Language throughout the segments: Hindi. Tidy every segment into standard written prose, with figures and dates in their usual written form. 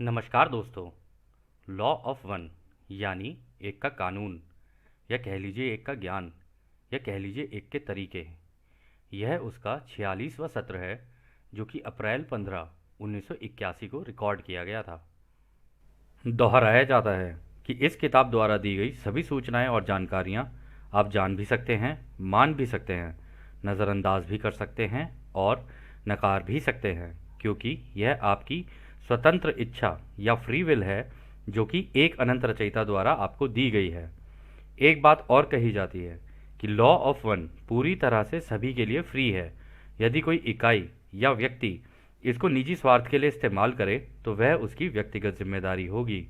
नमस्कार दोस्तों। लॉ ऑफ वन यानी एक का कानून, या कह लीजिए एक का ज्ञान, या कह लीजिए एक के तरीके। यह उसका 46वां सत्र है जो कि अप्रैल 15 1981 को रिकॉर्ड किया गया था। दोहराया जाता है कि इस किताब द्वारा दी गई सभी सूचनाएं और जानकारियां आप जान भी सकते हैं, मान भी सकते हैं, नज़रअंदाज भी कर सकते हैं और नकार भी सकते हैं, क्योंकि यह आपकी स्वतंत्र इच्छा या फ्री विल है जो कि एक अनंत रचयिता द्वारा आपको दी गई है। एक बात और कही जाती है कि लॉ ऑफ वन पूरी तरह से सभी के लिए फ्री है। यदि कोई इकाई या व्यक्ति इसको निजी स्वार्थ के लिए इस्तेमाल करे तो वह उसकी व्यक्तिगत जिम्मेदारी होगी।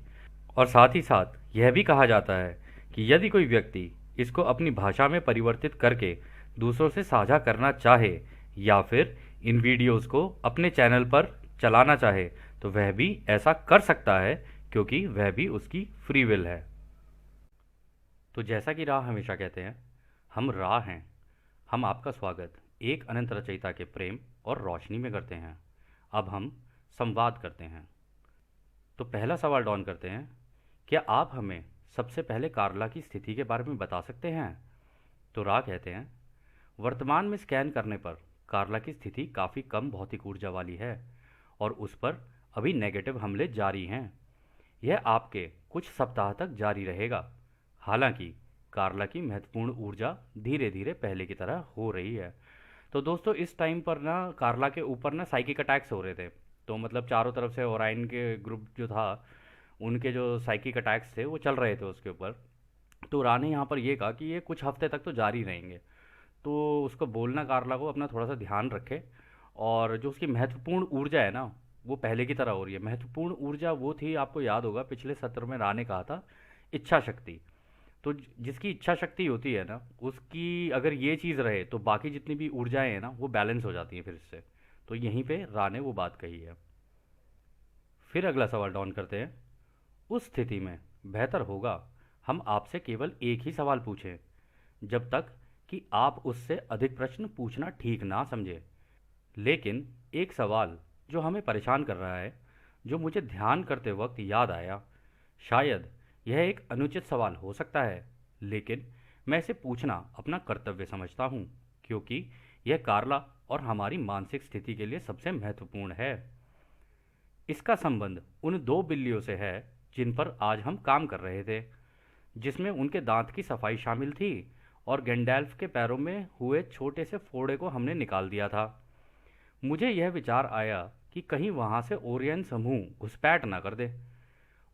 और साथ ही साथ यह भी कहा जाता है कि यदि कोई व्यक्ति इसको अपनी भाषा में परिवर्तित करके दूसरों से साझा करना चाहे या फिर इन वीडियोस को अपने चैनल पर चलाना चाहे तो वह भी ऐसा कर सकता है, क्योंकि वह भी उसकी फ्री विल है। तो जैसा कि राह हमेशा कहते हैं, हम राह हैं। हम आपका स्वागत एक अनंत रचयिता के प्रेम और रोशनी में करते हैं। अब हम संवाद करते हैं। तो पहला सवाल डॉन करते हैं, क्या आप हमें सबसे पहले कार्ला की स्थिति के बारे में बता सकते हैं? तो राह कहते हैं, वर्तमान में स्कैन करने पर कार्ला की स्थिति काफ़ी कम भौतिक ऊर्जा वाली है और उस पर अभी नेगेटिव हमले जारी हैं। यह आपके कुछ सप्ताह तक जारी रहेगा। हालांकि कार्ला की महत्वपूर्ण ऊर्जा धीरे धीरे पहले की तरह हो रही है। तो दोस्तों, इस टाइम पर ना कार्ला के ऊपर ना साइकिक अटैक्स हो रहे थे। तो मतलब चारों तरफ से ओराइन के ग्रुप जो था, उनके जो साइकिक अटैक्स थे वो चल रहे थे उसके ऊपर। तो रा ने यहाँ पर ये कहा कि ये कुछ हफ्ते तक तो जारी रहेंगे। तो उसको बोलना कार्ला को अपना थोड़ा सा ध्यान रखे, और जो उसकी महत्वपूर्ण ऊर्जा है ना, वो पहले की तरह हो रही है। महत्वपूर्ण ऊर्जा वो थी, आपको याद होगा पिछले सत्र में रा ने कहा था, इच्छा शक्ति। तो जिसकी इच्छा शक्ति होती है ना, उसकी अगर ये चीज़ रहे तो बाकी जितनी भी ऊर्जाएं हैं ना वो बैलेंस हो जाती हैं फिर इससे। तो यहीं पे रा ने वो बात कही है। फिर अगला सवाल डाउन करते हैं। उस स्थिति में बेहतर होगा हम आपसे केवल एक ही सवाल पूछें, जब तक कि आप उससे अधिक प्रश्न पूछना ठीक ना समझे। लेकिन एक सवाल जो हमें परेशान कर रहा है, जो मुझे ध्यान करते वक्त याद आया, शायद यह एक अनुचित सवाल हो सकता है, लेकिन मैं इसे पूछना अपना कर्तव्य समझता हूँ, क्योंकि यह कार्ला और हमारी मानसिक स्थिति के लिए सबसे महत्वपूर्ण है। इसका संबंध उन दो बिल्लियों से है जिन पर आज हम काम कर रहे थे, जिसमें उनके दांत की सफाई शामिल थी और गैंडेल्फ के पैरों में हुए छोटे से फोड़े को हमने निकाल दिया था। मुझे यह विचार आया कि कहीं वहां से ओरियन समूह घुसपैठ ना कर दे,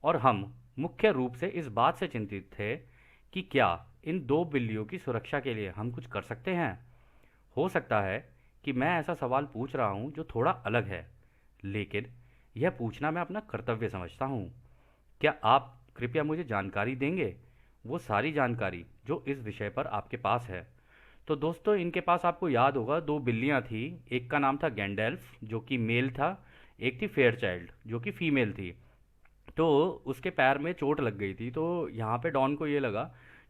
और हम मुख्य रूप से इस बात से चिंतित थे कि क्या इन दो बिल्लियों की सुरक्षा के लिए हम कुछ कर सकते हैं। हो सकता है कि मैं ऐसा सवाल पूछ रहा हूं जो थोड़ा अलग है, लेकिन यह पूछना मैं अपना कर्तव्य समझता हूं। क्या आप कृपया मुझे जानकारी देंगे, वो सारी जानकारी जो इस विषय पर आपके पास है? तो दोस्तों, इनके पास आपको याद होगा दो बिल्लियां थी। एक का नाम था गैंडेल्फ जो कि मेल था, एक थी फेयर चाइल्ड जो कि फीमेल थी। तो उसके पैर में चोट लग गई थी। तो यहाँ पे डॉन को ये लगा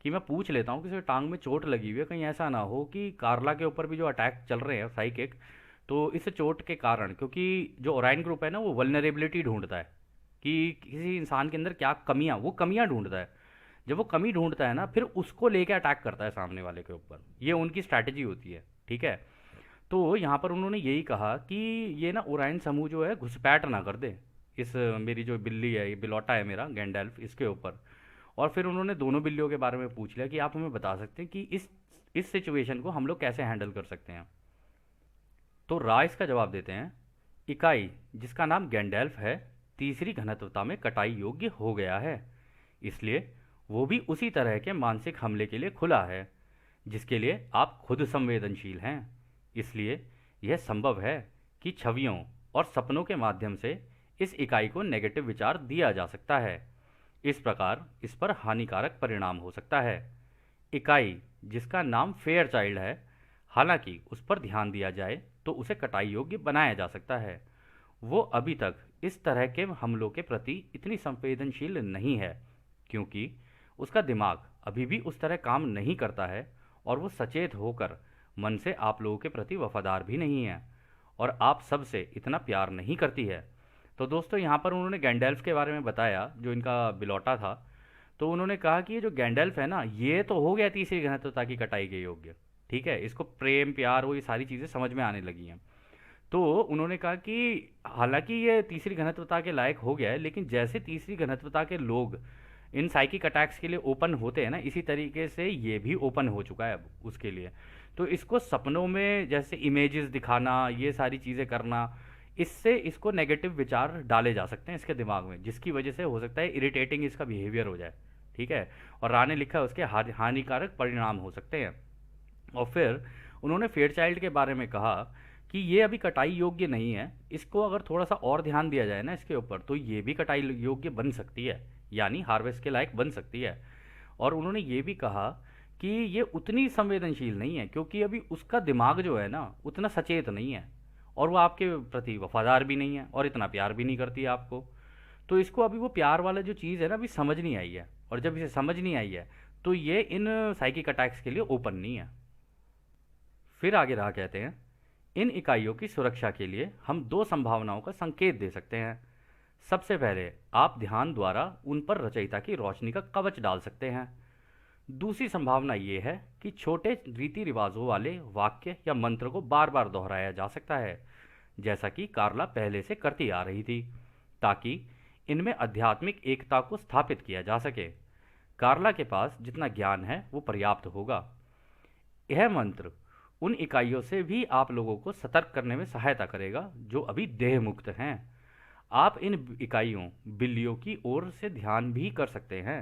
कि मैं पूछ लेता हूँ कि उसे टांग में चोट लगी हुई है, कहीं ऐसा ना हो कि कार्ला के ऊपर भी जो अटैक चल रहे हैं साइकिक, तो इस चोट के कारण, क्योंकि जो ओराइन ग्रुप है ना वो वल्नरेबिलिटी ढूंढता है कि किसी इंसान के अंदर क्या कमियां, वो कमियां ढूंढता है। जब वो कमी ढूंढता है ना, फिर उसको लेके अटैक करता है सामने वाले के ऊपर। ये उनकी स्ट्रैटेजी होती है, ठीक है। तो यहाँ पर उन्होंने यही कहा कि ये ना ओराइन समूह जो है घुसपैठ ना कर दे इस मेरी जो बिल्ली है, ये बिलौटा है मेरा गैंडेल्फ, इसके ऊपर। और फिर उन्होंने दोनों बिल्लियों के बारे में पूछ लिया कि आप हमें बता सकते हैं कि इस सिचुएशन को हम लोग कैसे हैंडल कर सकते हैं। तो रा इसका जवाब देते हैं, इकाई जिसका नाम गैंडेल्फ है तीसरी घनत्वता में कटाई योग्य हो गया है, इसलिए वो भी उसी तरह के मानसिक हमले के लिए खुला है जिसके लिए आप खुद संवेदनशील हैं। इसलिए यह संभव है कि छवियों और सपनों के माध्यम से इस इकाई को नेगेटिव विचार दिया जा सकता है। इस प्रकार इस पर हानिकारक परिणाम हो सकता है। इकाई जिसका नाम फेयर चाइल्ड है, हालांकि उस पर ध्यान दिया जाए तो उसे कटाई योग्य बनाया जा सकता है। वो अभी तक इस तरह के हमलों के प्रति इतनी संवेदनशील नहीं है, क्योंकि उसका दिमाग अभी भी उस तरह काम नहीं करता है और वो सचेत होकर मन से आप लोगों के प्रति वफादार भी नहीं है और आप सब से इतना प्यार नहीं करती है। तो दोस्तों यहाँ पर उन्होंने गैंडेल्फ के बारे में बताया, जो इनका बिलौटा था। तो उन्होंने कहा कि ये जो गैंडेल्फ है ना, ये तो हो गया तीसरी घनत्वता की कटाई के योग्य। ठीक है, इसको प्रेम प्यार वो ये सारी चीज़ें समझ में आने लगी हैं। तो उन्होंने कहा कि हालांकि ये तीसरी घनत्वता के लायक हो गया है, लेकिन जैसे तीसरी घनत्वता के लोग इन साइकिक अटैक्स के लिए ओपन होते हैं ना, इसी तरीके से ये भी ओपन हो चुका है अब उसके लिए। तो इसको सपनों में जैसे इमेजेस दिखाना, ये सारी चीज़ें करना, इससे इसको नेगेटिव विचार डाले जा सकते हैं इसके दिमाग में, जिसकी वजह से हो सकता है इरिटेटिंग इसका बिहेवियर हो जाए। ठीक है, और रा ने लिखा है उसके हानिकारक परिणाम हो सकते हैं। और फिर उन्होंने फेयरचाइल्ड के बारे में कहा कि ये अभी कटाई योग्य नहीं है, इसको अगर थोड़ा सा और ध्यान दिया जाए ना इसके ऊपर, तो ये भी कटाई योग्य बन सकती है, यानी हार्वेस्ट के लायक बन सकती है। और उन्होंने ये भी कहा कि ये उतनी संवेदनशील नहीं है, क्योंकि अभी उसका दिमाग जो है ना उतना सचेत नहीं है, और वो आपके प्रति वफादार भी नहीं है, और इतना प्यार भी नहीं करती है आपको। तो इसको अभी वो प्यार वाला जो चीज़ है ना अभी समझ नहीं आई है, और जब इसे समझ नहीं आई है तो ये इन साइकिक अटैक्स के लिए ओपन नहीं है। फिर आगे रहा कहते हैं, इन इकाइयों की सुरक्षा के लिए हम दो संभावनाओं का संकेत दे सकते हैं। सबसे पहले आप ध्यान द्वारा उन पर रचयिता की रोशनी का कवच डाल सकते हैं। दूसरी संभावना ये है कि छोटे रीति रिवाजों वाले वाक्य या मंत्र को बार बार दोहराया जा सकता है, जैसा कि कार्ला पहले से करती आ रही थी, ताकि इनमें आध्यात्मिक एकता को स्थापित किया जा सके। कार्ला के पास जितना ज्ञान है वो पर्याप्त होगा। यह मंत्र उन इकाइयों से भी आप लोगों को सतर्क करने में सहायता करेगा जो अभी देह मुक्त हैं। आप इन इकाइयों बिल्लियों की ओर से ध्यान भी कर सकते हैं।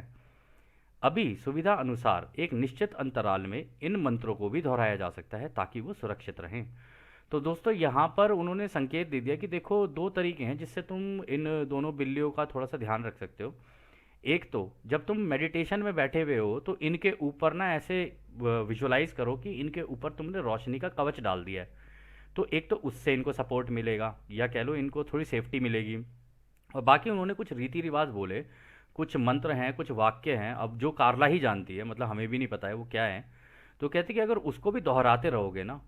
अभी सुविधा अनुसार एक निश्चित अंतराल में इन मंत्रों को भी दोहराया जा सकता है ताकि वो सुरक्षित रहें। तो दोस्तों यहाँ पर उन्होंने संकेत दे दिया कि देखो दो तरीके हैं जिससे तुम इन दोनों बिल्लियों का थोड़ा सा ध्यान रख सकते हो। एक तो जब तुम मेडिटेशन में बैठे हुए हो तो इनके ऊपर ना ऐसे विजुलाइज करो कि इनके ऊपर तुमने रोशनी का कवच डाल दिया है। तो एक तो उससे इनको सपोर्ट मिलेगा, या कह लो इनको थोड़ी सेफ्टी मिलेगी। और बाकी उन्होंने कुछ रीति रिवाज बोले, कुछ मंत्र हैं, कुछ वाक्य हैं, अब जो कार्ला ही जानती है, मतलब हमें भी नहीं पता है वो क्या है। तो कहते कि अगर उसको भी दोहराते रहोगे ना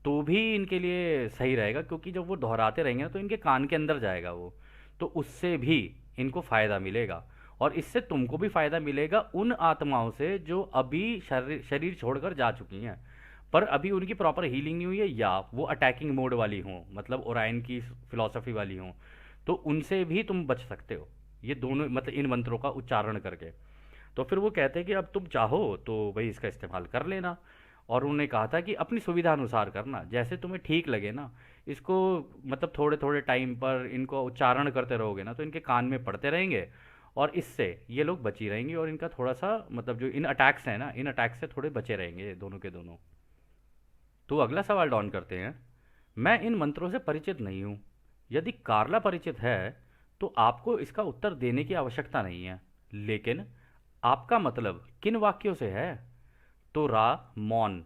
तो भी इनके लिए सही रहेगा, क्योंकि जब वो दोहराते रहेंगे ना तो इनके कान के अंदर जाएगा वो, तो उससे भी इनको फ़ायदा मिलेगा। और इससे तुमको भी फ़ायदा मिलेगा उन आत्माओं से जो अभी शरीर शरीर छोड़कर जा चुकी हैं, पर अभी उनकी प्रॉपर हीलिंग नहीं हुई है, या वो अटैकिंग मोड वाली हों, मतलब ओरायन की फिलॉसफी वाली हों, तो उनसे भी तुम बच सकते हो, ये दोनों मतलब इन मंत्रों का उच्चारण करके। तो फिर वो कहते हैं कि अब तुम चाहो तो भाई इसका इस्तेमाल कर लेना। और उन्होंने कहा था कि अपनी सुविधा अनुसार करना, जैसे तुम्हें ठीक लगे ना इसको, मतलब थोड़े थोड़े टाइम पर इनको उच्चारण करते रहोगे ना तो इनके कान में पड़ते रहेंगे, और इससे ये लोग बची रहेंगे, और इनका थोड़ा सा मतलब जो इन अटैक्स हैं ना, इन अटैक्स से थोड़े बचे रहेंगे दोनों के दोनों। तो अगला सवाल डॉन करते हैं, मैं इन मंत्रों से परिचित नहीं हूँ। यदि कार्ला परिचित है तो आपको इसका उत्तर देने की आवश्यकता नहीं है, लेकिन आपका मतलब किन वाक्यों से है? तो रा मौन,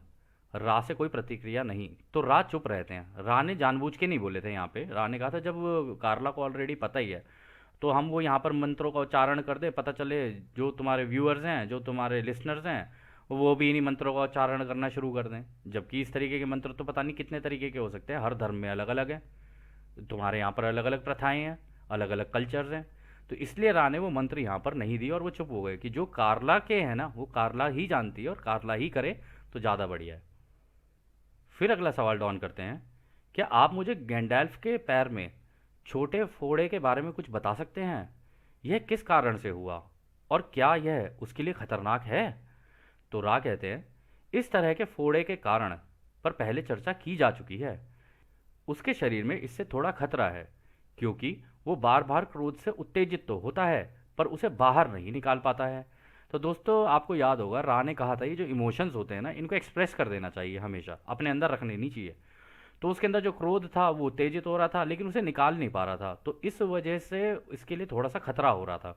रा से कोई प्रतिक्रिया नहीं, तो रा चुप रहते हैं। रा ने जानबूझ के नहीं बोले थे यहाँ पे, रा ने कहा था जब कार्ला को ऑलरेडी पता ही है तो हम वो यहाँ पर मंत्रों का उच्चारण कर दे, पता चले जो तुम्हारे व्यूअर्स हैं, जो तुम्हारे लिसनर्स हैं, वो भी इन्हीं मंत्रों का उच्चारण करना शुरू कर दें। जबकि इस तरीके के मंत्र तो पता नहीं कितने तरीके के हो सकते हैं, हर धर्म में अलग अलग है, तुम्हारे यहाँ पर अलग अलग प्रथाएं हैं, अलग अलग कल्चर्स हैं। तो इसलिए रा ने वो मंत्र यहाँ पर नहीं दिए, और वो चुप हो गए कि जो कार्ला के हैं ना वो कार्ला ही जानती है, और कार्ला ही करे तो ज़्यादा बढ़िया है। फिर अगला सवाल डॉन करते हैं, क्या आप मुझे गैंडेल्फ के पैर में छोटे फोड़े के बारे में कुछ बता सकते हैं? यह किस कारण से हुआ, और क्या यह उसके लिए खतरनाक है? तो रा कहते हैं, इस तरह के फोड़े के कारण पर पहले चर्चा की जा चुकी है। उसके शरीर में इससे थोड़ा खतरा है, क्योंकि वो बार बार क्रोध से उत्तेजित तो होता है पर उसे बाहर नहीं निकाल पाता है। तो दोस्तों आपको याद होगा रा ने कहा था ये जो इमोशंस होते हैं ना इनको एक्सप्रेस कर देना चाहिए, हमेशा अपने अंदर रखने नहीं चाहिए। तो उसके अंदर जो क्रोध था वो उत्तेजित हो रहा था, लेकिन उसे निकाल नहीं पा रहा था, तो इस वजह से इसके लिए थोड़ा सा खतरा हो रहा था।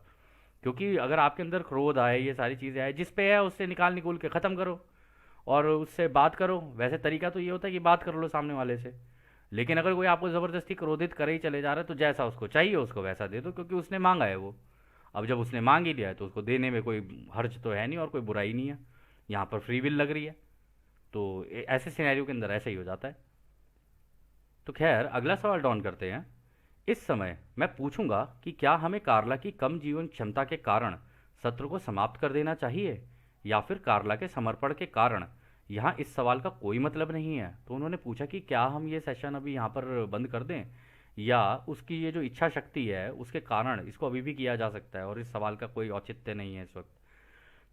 क्योंकि अगर आपके अंदर क्रोध आए, ये सारी चीज़ें आए, जिस पे है उससे निकाल निकोल के ख़त्म करो और उससे बात करो। वैसे तरीका तो ये होता है कि बात कर लो सामने वाले से, लेकिन अगर कोई आपको ज़बरदस्ती क्रोधित करे ही चले जा रहा है तो जैसा उसको चाहिए उसको वैसा दे दो, क्योंकि उसने मांगा है वो। अब जब उसने मांग ही लिया है तो उसको देने में कोई हर्ज तो है नहीं और कोई बुराई नहीं है, यहाँ पर फ्री विल लग रही है। तो ऐसे सिनेरियो के अंदर ऐसा ही हो जाता है। तो खैर अगला सवाल डॉन करते हैं, इस समय मैं पूछूंगा कि क्या हमें कार्ला की कम जीवन क्षमता के कारण सत्र को समाप्त कर देना चाहिए, या फिर कार्ला के समर्पण के कारण यहाँ इस सवाल का कोई मतलब नहीं है। तो उन्होंने पूछा कि क्या हम ये सेशन अभी यहाँ पर बंद कर दें, या उसकी ये जो इच्छा शक्ति है उसके कारण इसको अभी भी किया जा सकता है और इस सवाल का कोई औचित्य नहीं है इस वक्त।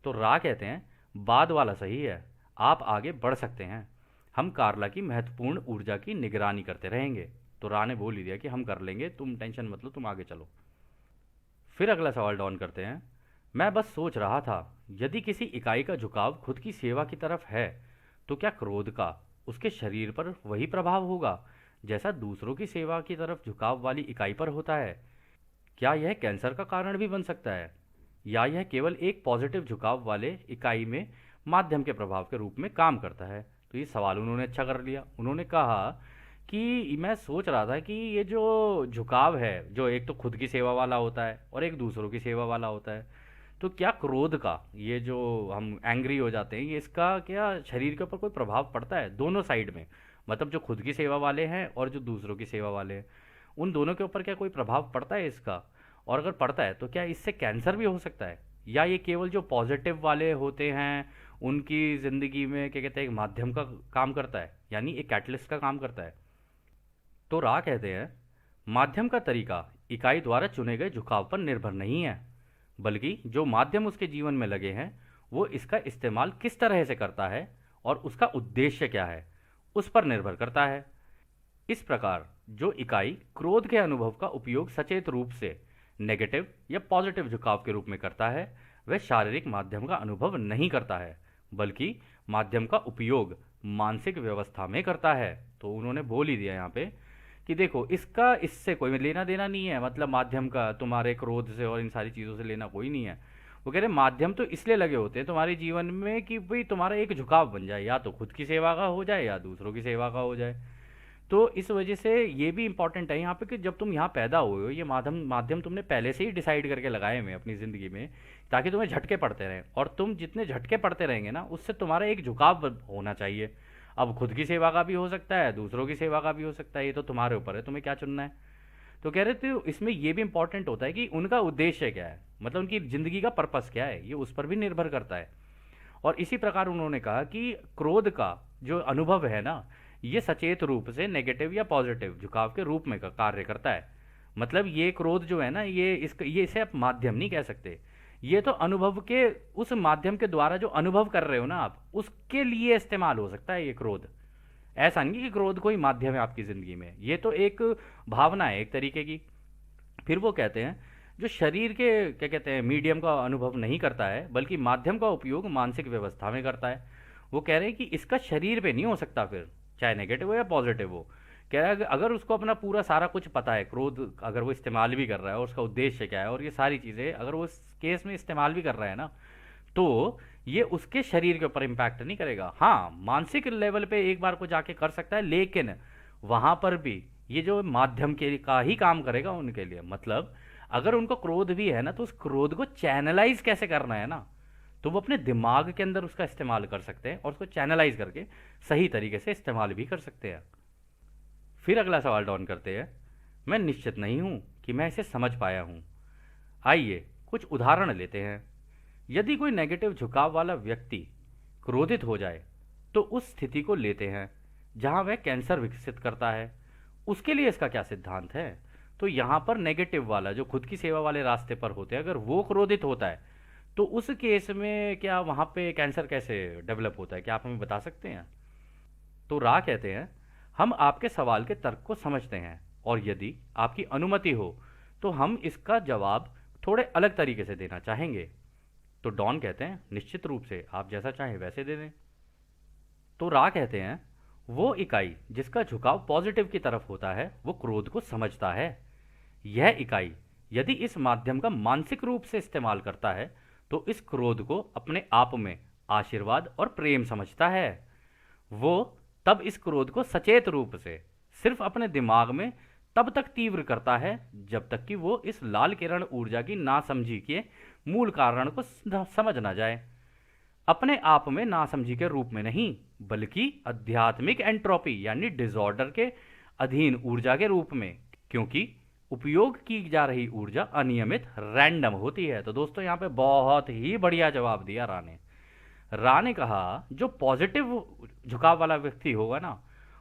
तो रा कहते हैं बाद वाला सही है, आप आगे बढ़ सकते हैं, हम कार्ला की महत्वपूर्ण ऊर्जा की निगरानी करते रहेंगे। तो रा ने बोल ही दिया कि हम कर लेंगे, तुम टेंशन मत लो, तुम आगे चलो। फिर अगला सवाल डॉन करते हैं, मैं बस सोच रहा था, यदि किसी इकाई का झुकाव खुद की सेवा की तरफ है तो क्या क्रोध का उसके शरीर पर वही प्रभाव होगा जैसा दूसरों की सेवा की तरफ झुकाव वाली इकाई पर होता है? क्या यह कैंसर का कारण भी बन सकता है, या यह केवल एक पॉजिटिव झुकाव वाले इकाई में माध्यम के प्रभाव के रूप में काम करता है? तो ये सवाल उन्होंने अच्छा कर लिया। उन्होंने कहा कि मैं सोच रहा था कि ये जो झुकाव है, जो एक तो खुद की सेवा वाला होता है और एक दूसरों की सेवा वाला होता है, तो क्या क्रोध का, ये जो हम एंग्री हो जाते हैं, ये इसका क्या शरीर के ऊपर कोई प्रभाव पड़ता है दोनों साइड में? मतलब जो खुद की सेवा वाले हैं और जो दूसरों की सेवा वाले हैं, उन दोनों के ऊपर क्या कोई प्रभाव पड़ता है इसका? और अगर पड़ता है तो क्या इससे कैंसर भी हो सकता है, या ये केवल जो पॉजिटिव वाले होते हैं उनकी ज़िंदगी में क्या कहते हैं एक माध्यम का काम करता है, यानी एक कैटलिस्ट का काम करता है? तो रा कहते हैं माध्यम का तरीका इकाई द्वारा चुने गए झुकाव पर निर्भर नहीं है, बल्कि जो माध्यम उसके जीवन में लगे हैं वो इसका इस्तेमाल किस तरह से करता है और उसका उद्देश्य क्या है उस पर निर्भर करता है। इस प्रकार जो इकाई क्रोध के अनुभव का उपयोग सचेत रूप से नेगेटिव या पॉजिटिव झुकाव के रूप में करता है, वह शारीरिक माध्यम का अनुभव नहीं करता है, बल्कि माध्यम का उपयोग मानसिक व्यवस्था में करता है। तो उन्होंने बोल ही दिया यहाँ पे कि देखो इसका इससे कोई लेना देना नहीं है, मतलब माध्यम का तुम्हारे क्रोध से और इन सारी चीज़ों से लेना कोई नहीं है। वो कह रहे माध्यम तो इसलिए लगे होते हैं तुम्हारे जीवन में कि भाई तुम्हारा एक झुकाव बन जाए, या तो खुद की सेवा का हो जाए या दूसरों की सेवा का हो जाए। तो इस वजह से ये भी इंपॉर्टेंट है यहाँ पे कि जब तुम यहाँ पैदा हुए हो, ये माध्यम माध्यम तुमने पहले से ही डिसाइड करके लगाए हुए हैं अपनी ज़िंदगी में, ताकि तुम्हें झटके पड़ते रहें, और तुम जितने झटके पड़ते रहेंगे ना उससे तुम्हारा एक झुकाव होना चाहिए। अब खुद की सेवा का भी हो सकता है, दूसरों की सेवा का भी हो सकता है, ये तो तुम्हारे ऊपर है तुम्हें क्या चुनना है। तो कह रहे थे इसमें ये भी इंपॉर्टेंट होता है कि उनका उद्देश्य क्या है, मतलब उनकी ज़िंदगी का पर्पस क्या है, ये उस पर भी निर्भर करता है। और इसी प्रकार उन्होंने कहा कि क्रोध का जो अनुभव है ना, ये सचेत रूप से नेगेटिव या पॉजिटिव झुकाव के रूप में का कार्य करता है। मतलब ये क्रोध जो है ना, ये इसे आप माध्यम नहीं कह सकते, ये तो अनुभव के उस माध्यम के द्वारा जो अनुभव कर रहे हो ना आप, उसके लिए इस्तेमाल हो सकता है ये क्रोध। ऐसा नहीं कि क्रोध कोई माध्यम है आपकी ज़िंदगी में, ये तो एक भावना है एक तरीके की। फिर वो कहते हैं जो शरीर के क्या कहते हैं मीडियम का अनुभव नहीं करता है, बल्कि माध्यम का उपयोग मानसिक व्यवस्था में करता है, वो कह रहे हैं कि इसका शरीर पे नहीं हो सकता फिर, चाहे नेगेटिव हो या पॉजिटिव हो। कह रहा है कि अगर उसको अपना पूरा सारा कुछ पता है, क्रोध अगर वो इस्तेमाल भी कर रहा है और उसका उद्देश्य क्या है और ये सारी चीज़ें अगर वो इस केस में इस्तेमाल भी कर रहा है ना, तो ये उसके शरीर के ऊपर इम्पैक्ट नहीं करेगा। हाँ, मानसिक लेवल पे एक बार को जाके कर सकता है, लेकिन वहाँ पर भी ये जो माध्यम के का ही काम करेगा उनके लिए। मतलब अगर उनको क्रोध भी है ना, तो उस क्रोध को चैनलाइज कैसे करना है ना, तो वो अपने दिमाग के अंदर उसका इस्तेमाल कर सकते हैं और उसको चैनलाइज करके सही तरीके से इस्तेमाल भी कर सकते हैं। फिर अगला सवाल डाउन करते हैं, मैं निश्चित नहीं हूँ कि मैं इसे समझ पाया हूँ। आइए कुछ उदाहरण लेते हैं। यदि कोई नेगेटिव झुकाव वाला व्यक्ति क्रोधित हो जाए तो उस स्थिति को लेते हैं जहां वह कैंसर विकसित करता है, उसके लिए इसका क्या सिद्धांत है? तो यहाँ पर नेगेटिव वाला जो खुद की सेवा वाले रास्ते पर होते हैं, अगर वो क्रोधित होता है तो उस केस में क्या वहाँ पे कैंसर कैसे डेवलप होता है, क्या आप हमें बता सकते हैं? तो रा कहते हैं हम आपके सवाल के तर्क को समझते हैं, और यदि आपकी अनुमति हो तो हम इसका जवाब थोड़े अलग तरीके से देना चाहेंगे। तो डॉन कहते हैं निश्चित रूप से, आप जैसा चाहें वैसे दे दें। तो रा कहते हैं वो इकाई जिसका झुकाव पॉजिटिव की तरफ होता है वो क्रोध को समझता है। यह इकाई यदि इस माध्यम का मानसिक रूप से इस्तेमाल करता है तो इस क्रोध को अपने आप में आशीर्वाद और प्रेम समझता है। वो तब इस क्रोध को सचेत रूप से सिर्फ अपने दिमाग में तब तक तीव्र करता है जब तक कि वो इस लाल किरण ऊर्जा की नासमझी के मूल कारण को समझ ना जाए। अपने आप में नासमझी के रूप में नहीं, बल्कि आध्यात्मिक एंट्रोपी यानी डिसऑर्डर के अधीन ऊर्जा के रूप में, क्योंकि उपयोग की जा रही ऊर्जा अनियमित रैंडम होती है। तो दोस्तों यहाँ पे बहुत ही बढ़िया जवाब दिया रा ने कहा जो पॉजिटिव झुकाव वाला व्यक्ति होगा ना,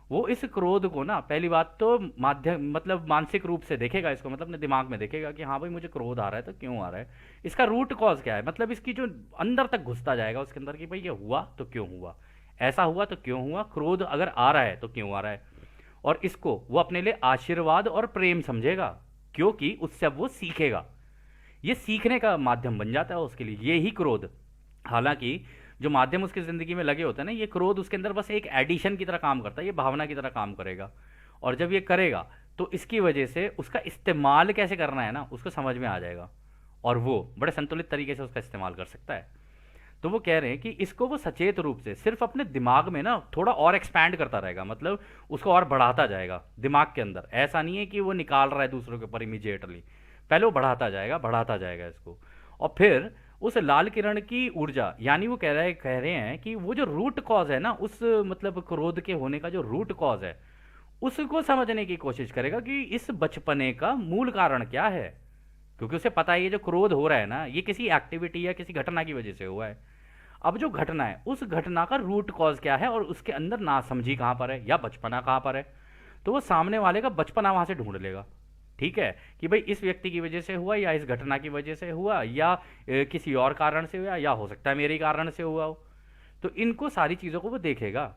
वो इस क्रोध को ना पहली बात तो माध्यम मतलब मानसिक रूप से देखेगा इसको, मतलब अपने दिमाग में देखेगा कि हाँ भाई मुझे क्रोध आ रहा है तो क्यों आ रहा है, इसका रूट कॉज क्या है, मतलब इसकी जो अंदर तक घुसता जाएगा उसके अंदर कि भाई ये हुआ तो क्यों हुआ, ऐसा हुआ तो क्यों हुआ, क्रोध अगर आ रहा है तो क्यों आ रहा है। और इसको वो अपने लिए आशीर्वाद और प्रेम समझेगा, क्योंकि उससे अब वो सीखेगा, ये सीखने का माध्यम बन जाता है उसके लिए ये ही क्रोध। हालांकि जो माध्यम उसकी ज़िंदगी में लगे होते हैं ना, ये क्रोध उसके अंदर बस एक एडिशन की तरह काम करता है, ये भावना की तरह काम करेगा। और जब ये करेगा तो इसकी वजह से उसका इस्तेमाल कैसे करना है ना उसको समझ में आ जाएगा, और वो बड़े संतुलित तरीके से उसका इस्तेमाल कर सकता है। तो वो कह रहे हैं कि इसको वो सचेत रूप से सिर्फ अपने दिमाग में ना थोड़ा और एक्सपैंड करता रहेगा, मतलब उसको और बढ़ाता जाएगा दिमाग के अंदर, ऐसा नहीं है कि वो निकाल रहा है दूसरों के ऊपर इमीडिएटली, पहले वो बढ़ाता जाएगा इसको। और फिर उस लाल किरण की ऊर्जा, यानी वो कह रहे हैं कि वो जो रूट कॉज है ना उस मतलब क्रोध के होने का जो रूट कॉज है उसको समझने की कोशिश करेगा कि इस बचपने का मूल कारण क्या है, क्योंकि उसे पता है ये जो क्रोध हो रहा है ना ये किसी एक्टिविटी या किसी घटना की वजह से हुआ है। अब जो घटना है उस घटना का रूट कॉज क्या है और उसके अंदर नासमझी कहाँ पर है या बचपना कहाँ पर है, तो वो सामने वाले का बचपना वहां से ढूंढ लेगा। ठीक है कि भाई इस व्यक्ति की वजह से हुआ या इस घटना की वजह से हुआ या किसी और कारण से हुआ या हो सकता है मेरे ही कारण से हुआ हो। तो इनको सारी चीज़ों को वो देखेगा,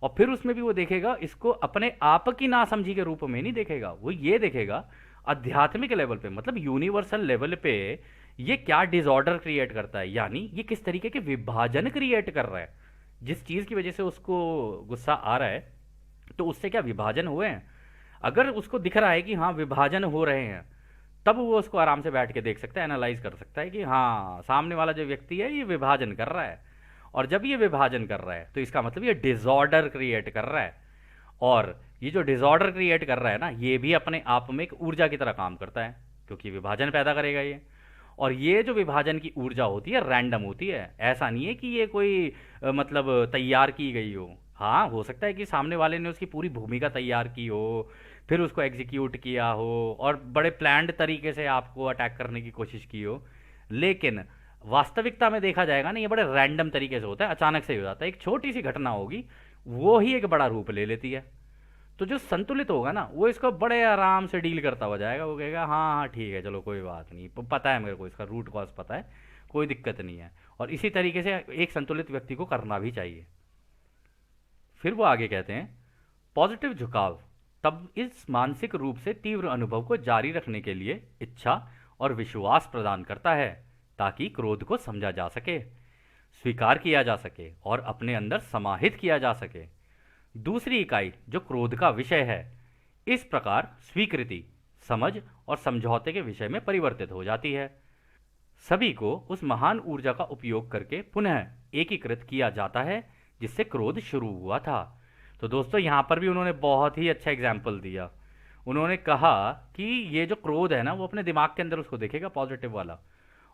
और फिर उसमें भी वो देखेगा इसको अपने आप की नासमझी के रूप में नहीं देखेगा, वो ये देखेगा आध्यात्मिक लेवल पे, मतलब यूनिवर्सल लेवल पे ये क्या डिसऑर्डर क्रिएट करता है, यानी ये किस तरीके के विभाजन क्रिएट कर रहा है। जिस चीज़ की वजह से उसको गुस्सा आ रहा है तो उससे क्या विभाजन हुए हैं, अगर उसको दिख रहा है कि हाँ विभाजन हो रहे हैं तब वो उसको आराम से बैठ के देख सकता है, एनालाइज कर सकता है कि हाँ सामने वाला जो व्यक्ति है ये विभाजन कर रहा है, और जब ये विभाजन कर रहा है तो इसका मतलब ये डिसऑर्डर क्रिएट कर रहा है। और ये जो डिसऑर्डर क्रिएट कर रहा है ना ये भी अपने आप में एक ऊर्जा की तरह काम करता है, क्योंकि विभाजन पैदा करेगा ये। और ये जो विभाजन की ऊर्जा होती है रैंडम होती है, ऐसा नहीं है कि ये कोई मतलब तैयार की गई हो। हाँ हो सकता है कि सामने वाले ने उसकी पूरी भूमिका तैयार की हो, फिर उसको एग्जीक्यूट किया हो और बड़े प्लान्ड तरीके से आपको अटैक करने की कोशिश की हो, लेकिन वास्तविकता में देखा जाएगा ना ये बड़े रैंडम तरीके से होता है, अचानक से हो जाता है, एक छोटी सी घटना होगी वो ही एक बड़ा रूप ले लेती है। तो जो संतुलित होगा ना वो इसको बड़े आराम से डील करता हुआ जाएगा, वो कहेगा हाँ हाँ ठीक है चलो कोई बात नहीं, पता है मेरे को इसका रूट कॉज पता है, कोई दिक्कत नहीं है। और इसी तरीके से एक संतुलित व्यक्ति को करना भी चाहिए। फिर वो आगे कहते हैं पॉजिटिव झुकाव तब इस मानसिक रूप से तीव्र अनुभव को जारी रखने के लिए इच्छा और विश्वास प्रदान करता है, ताकि क्रोध को समझा जा सके, स्वीकार किया जा सके और अपने अंदर समाहित किया जा सके। दूसरी इकाई जो क्रोध का विषय है इस प्रकार स्वीकृति, समझ और समझौते के विषय में परिवर्तित हो जाती है। सभी को उस महान ऊर्जा का उपयोग करके पुनः एकीकृत किया जाता है जिससे क्रोध शुरू हुआ था। तो दोस्तों यहाँ पर भी उन्होंने बहुत ही अच्छा एग्जाम्पल दिया। उन्होंने कहा कि ये जो क्रोध है ना वो अपने दिमाग के अंदर उसको देखेगा पॉजिटिव वाला,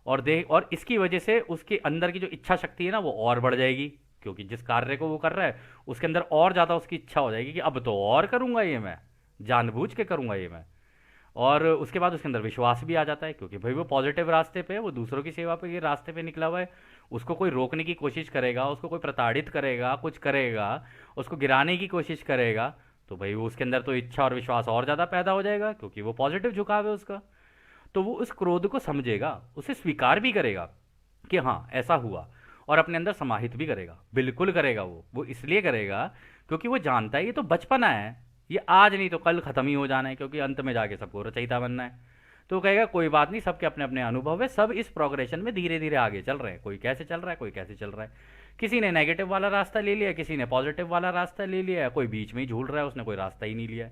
और इसकी वजह से उसके अंदर की जो इच्छा शक्ति है ना वो और बढ़ जाएगी, क्योंकि जिस कार्य को वो कर रहा है उसके अंदर और ज़्यादा उसकी इच्छा हो जाएगी कि अब तो और करूँगा ये मैं, जानबूझ के करूँगा ये मैं। और उसके बाद उसके अंदर विश्वास भी आ जाता है, क्योंकि भाई वो पॉजिटिव रास्ते पे है, वो दूसरों की सेवा पे ये रास्ते पे निकला हुआ है, उसको कोई रोकने की कोशिश करेगा, उसको कोई प्रताड़ित करेगा, कुछ करेगा, उसको गिराने की कोशिश करेगा, तो भाई वो उसके अंदर तो इच्छा और विश्वास और ज़्यादा पैदा हो जाएगा, क्योंकि वो पॉजिटिव झुकाव है उसका। तो वो उस क्रोध को समझेगा, उसे स्वीकार भी करेगा कि हाँ ऐसा हुआ, और अपने अंदर समाहित भी करेगा, बिल्कुल करेगा वो इसलिए करेगा क्योंकि वो जानता है ये तो बचपना है, ये आज नहीं तो कल ख़त्म ही हो जाना है, क्योंकि अंत में जाके सबको रचयिता बनना है। तो वो कहेगा कोई बात नहीं, सबके अपने अपने अनुभव है, सब इस प्रोग्रेशन में धीरे धीरे आगे चल रहे हैं, कोई कैसे चल रहा है कोई कैसे चल रहा है, किसी ने नेगेटिव वाला रास्ता ले लिया, किसी ने पॉजिटिव वाला रास्ता ले लिया, कोई बीच में ही झूल रहा है, उसने कोई रास्ता ही नहीं लिया।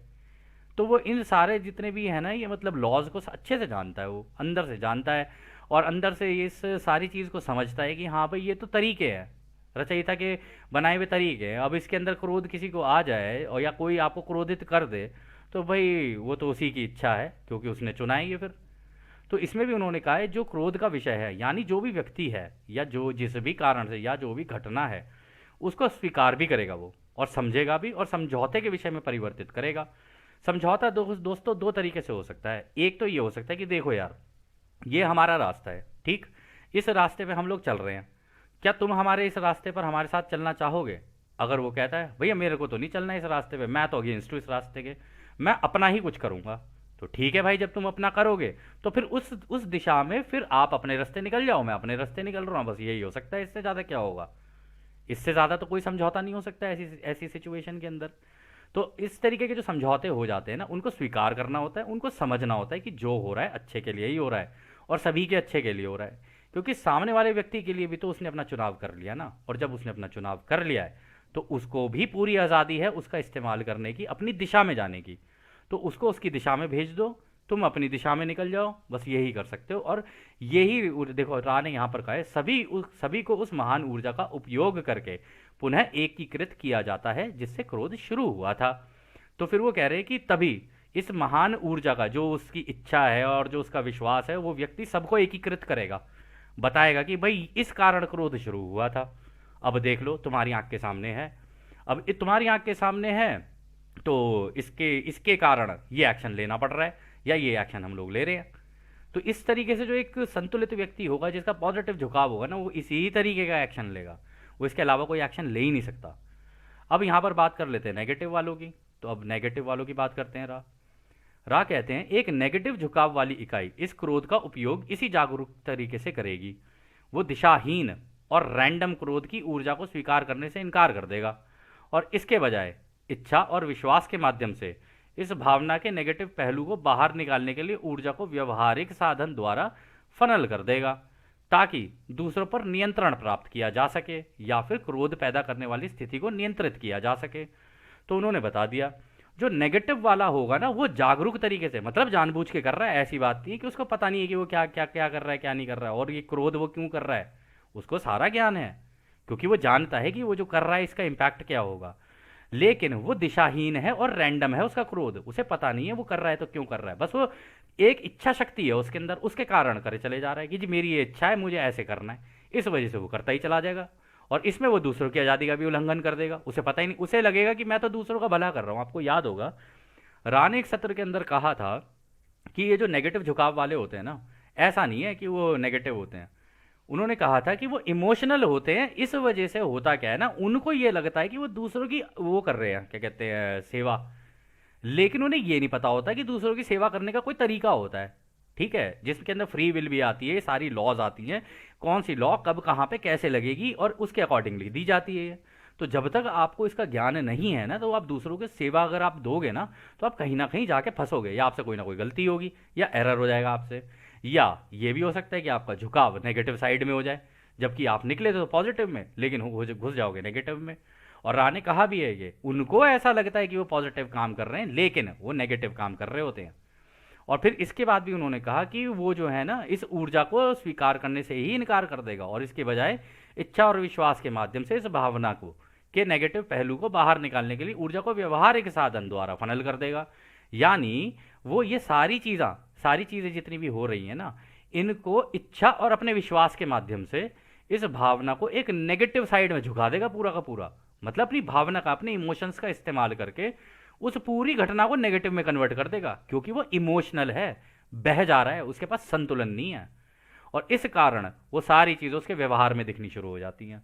तो वो इन सारे जितने भी है ना ये मतलब लॉज को अच्छे से जानता है, वो अंदर से जानता है, और अंदर से इस सारी चीज़ को समझता है कि हाँ भाई ये तो तरीके हैं, रचयिता के बनाए हुए तरीके हैं। अब इसके अंदर क्रोध किसी को आ जाए और या कोई आपको क्रोधित कर दे तो भाई वो तो उसी की इच्छा है, क्योंकि उसने चुना है ये फिर। तो इसमें भी उन्होंने कहा है जो क्रोध का विषय है, यानी जो भी व्यक्ति है या जो जिस भी कारण से या जो भी घटना है उसको स्वीकार भी करेगा वो, और समझेगा भी और समझौते के विषय में परिवर्तित करेगा। समझौता दोस्तों दो तरीके से हो सकता है। एक तो ये हो सकता है कि देखो यार, ये हमारा रास्ता है, ठीक, इस रास्ते पे हम लोग चल रहे हैं, क्या तुम हमारे इस रास्ते पर हमारे साथ चलना चाहोगे? अगर वो कहता है भैया मेरे को तो नहीं चलना इस रास्ते पे, मैं तो अगेंस्ट हूँ इस रास्ते के, मैं अपना ही कुछ करूँगा, तो ठीक है भाई, जब तुम अपना करोगे तो फिर उस दिशा में फिर आप अपने रास्ते निकल जाओ, मैं अपने रास्ते निकल रहा हूँ, बस यही हो सकता है, इससे ज़्यादा क्या होगा? इससे ज़्यादा तो कोई समझौता नहीं हो सकता ऐसी ऐसी सिचुएशन के अंदर। तो इस तरीके के जो समझौते हो जाते हैं ना, उनको स्वीकार करना होता है, उनको समझना होता है कि जो हो रहा है अच्छे के लिए ही हो रहा है, और सभी के अच्छे के लिए हो रहा है, क्योंकि सामने वाले व्यक्ति के लिए भी तो उसने अपना चुनाव कर लिया ना, और जब उसने अपना चुनाव कर लिया है तो उसको भी पूरी आज़ादी है उसका इस्तेमाल करने की, अपनी दिशा में जाने की। तो उसको उसकी दिशा में भेज दो, तुम अपनी दिशा में निकल जाओ, बस यही कर सकते हो। और यही देखो रा ने यहाँ पर कहा है, सभी को उस महान ऊर्जा का उपयोग करके पुनः एकीकृत किया जाता है जिससे क्रोध शुरू हुआ था। तो फिर वो कह रहे हैं कि तभी इस महान ऊर्जा का जो उसकी इच्छा है और जो उसका विश्वास है, वो व्यक्ति सबको एकीकृत करेगा, बताएगा कि भाई इस कारण क्रोध शुरू हुआ था। अब देख लो तुम्हारी आंख के सामने है, अब तुम्हारी आंख के सामने है, तो इसके इसके कारण ये एक्शन लेना पड़ रहा है, या ये एक्शन हम लोग ले रहे हैं। तो इस तरीके से जो एक संतुलित व्यक्ति होगा, जिसका पॉजिटिव झुकाव होगा ना, वो इसी तरीके का एक्शन लेगा, वो इसके अलावा कोई एक्शन ले ही नहीं सकता। अब यहाँ पर बात कर लेते हैं नेगेटिव वालों की। तो अब नेगेटिव वालों की बात करते हैं। रा कहते हैं एक नेगेटिव झुकाव वाली इकाई इस क्रोध का उपयोग इसी जागरूक तरीके से करेगी, वो दिशाहीन और रैंडम क्रोध की ऊर्जा को स्वीकार करने से इनकार कर देगा, और इसके बजाय इच्छा और विश्वास के माध्यम से इस भावना के नेगेटिव पहलू को बाहर निकालने के लिए ऊर्जा को व्यवहारिक साधन द्वारा फनल कर देगा, ताकि दूसरों पर नियंत्रण प्राप्त किया जा सके या फिर क्रोध पैदा करने वाली स्थिति को नियंत्रित किया जा सके। तो उन्होंने बता दिया, जो नेगेटिव वाला होगा ना, वो जागरूक तरीके से, मतलब जानबूझ के कर रहा है, ऐसी बात नहीं है कि उसको पता नहीं है कि वो क्या क्या क्या कर रहा है, क्या नहीं कर रहा है, और ये क्रोध वो क्यों कर रहा है, उसको सारा ज्ञान है, क्योंकि वो जानता है कि वो जो कर रहा है इसका इम्पैक्ट क्या होगा। लेकिन वो दिशाहीन है और रैंडम है उसका क्रोध, उसे पता नहीं है वो कर रहा है तो क्यों कर रहा है, बस वो एक इच्छा शक्ति है उसके अंदर, उसके कारण करे चले जा रहा है कि जी मेरी ये इच्छा है, मुझे ऐसे करना है, इस वजह से वो करता ही चला जाएगा। और इसमें वो दूसरों की आज़ादी का भी उल्लंघन कर देगा, उसे पता ही नहीं, उसे लगेगा कि मैं तो दूसरों का भला कर रहा हूँ। आपको याद होगा रा ने एक सत्र के अंदर कहा था कि ये जो नेगेटिव झुकाव वाले होते हैं ना, ऐसा नहीं है कि वो नेगेटिव होते हैं, उन्होंने कहा था कि वो इमोशनल होते हैं। इस वजह से होता क्या है ना, उनको ये लगता है कि वो दूसरों की वो कर रहे हैं, क्या कहते हैं, सेवा, लेकिन उन्हें ये नहीं पता होता कि दूसरों की सेवा करने का कोई तरीका होता है, ठीक है, जिसके अंदर फ्री विल भी आती है, सारी लॉज आती हैं, कौन सी लॉ कब कहाँ पे कैसे लगेगी और उसके अकॉर्डिंगली दी जाती है। तो जब तक आपको इसका ज्ञान नहीं है ना, तो आप दूसरों की सेवा अगर आप दोगे ना, तो आप कहीं ना कहीं जाके फंसोगे, या आपसे कोई ना कोई गलती होगी, या एरर हो जाएगा आपसे, या ये भी हो सकता है कि आपका झुकाव नेगेटिव साइड में हो जाए, जबकि आप निकले तो पॉजिटिव में, लेकिन घुस जाओगे नेगेटिव में। और रा ने कहा भी है, ये उनको ऐसा लगता है कि वो पॉजिटिव काम कर रहे हैं, लेकिन वो नेगेटिव काम कर रहे होते हैं। और फिर इसके बाद भी उन्होंने कहा कि वो जो है ना, इस ऊर्जा को स्वीकार करने से ही इनकार कर देगा, और इसके बजाय इच्छा और विश्वास के माध्यम से इस भावना को के नेगेटिव पहलू को बाहर निकालने के लिए ऊर्जा को व्यवहारिक साधन द्वारा फनल कर देगा। यानी वो ये सारी चीज़ें जितनी भी हो रही हैं ना, इनको इच्छा और अपने विश्वास के माध्यम से इस भावना को एक नेगेटिव साइड में झुका देगा पूरा का पूरा, मतलब अपनी भावना का, अपने इमोशंस का इस्तेमाल करके उस पूरी घटना को नेगेटिव में कन्वर्ट कर देगा, क्योंकि वो इमोशनल है, बह जा रहा है, उसके पास संतुलन नहीं है, और इस कारण वो सारी चीज़ें उसके व्यवहार में दिखनी शुरू हो जाती हैं।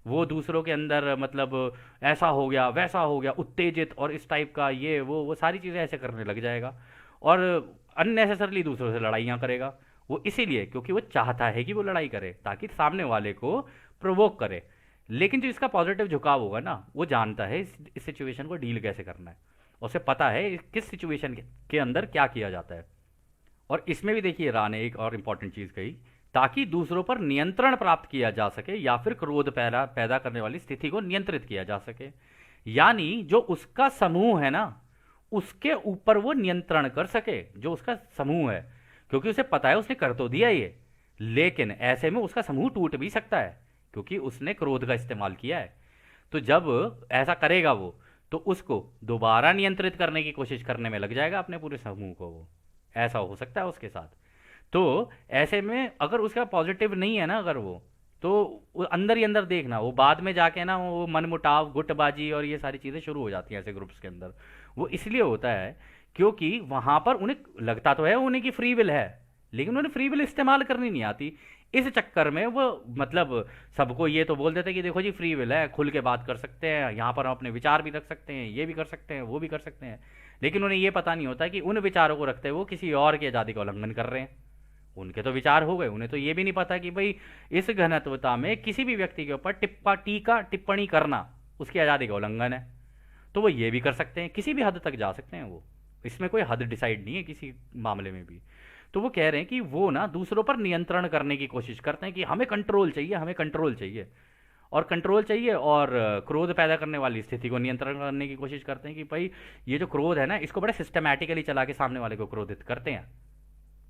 वो दूसरों के अंदर, मतलब ऐसा हो गया वैसा हो गया, उत्तेजित और इस टाइप का, ये वो सारी चीज़ें ऐसे करने लग जाएगा, और अननेसेसरली दूसरों से लड़ाइयाँ करेगा। वो इसीलिए क्योंकि वो चाहता है कि वो लड़ाई करे, ताकि सामने वाले को प्रोवोक करे। लेकिन जो इसका पॉजिटिव झुकाव होगा ना, वो जानता है इस सिचुएशन को डील कैसे करना है, उसे पता है किस सिचुएशन के अंदर क्या किया जाता है। और इसमें भी देखिए रा ने एक और इम्पॉर्टेंट चीज़ कही, ताकि दूसरों पर नियंत्रण प्राप्त किया जा सके या फिर क्रोध पैदा पैदा करने वाली स्थिति को नियंत्रित किया जा सके। यानी जो उसका समूह है ना, उसके ऊपर वो नियंत्रण कर सके, जो उसका समूह है, क्योंकि उसे पता है उसने कर तो दिया ये, लेकिन ऐसे में उसका समूह टूट भी सकता है, क्योंकि उसने क्रोध का इस्तेमाल किया है। तो जब ऐसा करेगा वो, तो उसको दोबारा नियंत्रित करने की कोशिश करने में लग जाएगा अपने पूरे समूह को, वो ऐसा हो सकता है उसके साथ। तो ऐसे में अगर उसका पॉजिटिव नहीं है ना, अगर वो, तो वो अंदर ही अंदर देखना, वो बाद में जाके ना वो मनमुटाव, गुटबाजी और ये सारी चीज़ें शुरू हो जाती हैं ऐसे ग्रुप्स के अंदर। वो इसलिए होता है क्योंकि वहां पर उन्हें लगता तो है उन्हें की फ्री विल है, लेकिन उन्हें फ्री विल इस्तेमाल करनी नहीं आती। इस चक्कर में वो मतलब सबको ये तो बोल देते कि देखो जी फ्री विल है, खुल के बात कर सकते हैं, यहाँ पर हम अपने विचार भी रख सकते हैं, ये भी कर सकते हैं, वो भी कर सकते हैं। लेकिन उन्हें ये पता नहीं होता कि उन विचारों को रखते हुए वो किसी और की आज़ादी का उल्लंघन कर रहे हैं। उनके तो विचार हो गए, उन्हें तो ये भी नहीं पता कि भाई इस घनत्वता में किसी भी व्यक्ति के ऊपर टिप्पणी करना उसकी आज़ादी का उल्लंघन है। तो वो ये भी कर सकते हैं, किसी भी हद तक जा सकते हैं वो, इसमें कोई हद डिसाइड नहीं है किसी मामले में भी। तो वो कह रहे हैं कि वो ना दूसरों पर नियंत्रण करने की कोशिश करते हैं कि हमें कंट्रोल चाहिए, हमें कंट्रोल चाहिए और कंट्रोल चाहिए, और क्रोध पैदा करने वाली स्थिति को नियंत्रण करने की कोशिश करते हैं कि भाई ये जो क्रोध है ना इसको बड़े सिस्टमैटिकली चला के सामने वाले को क्रोधित करते हैं।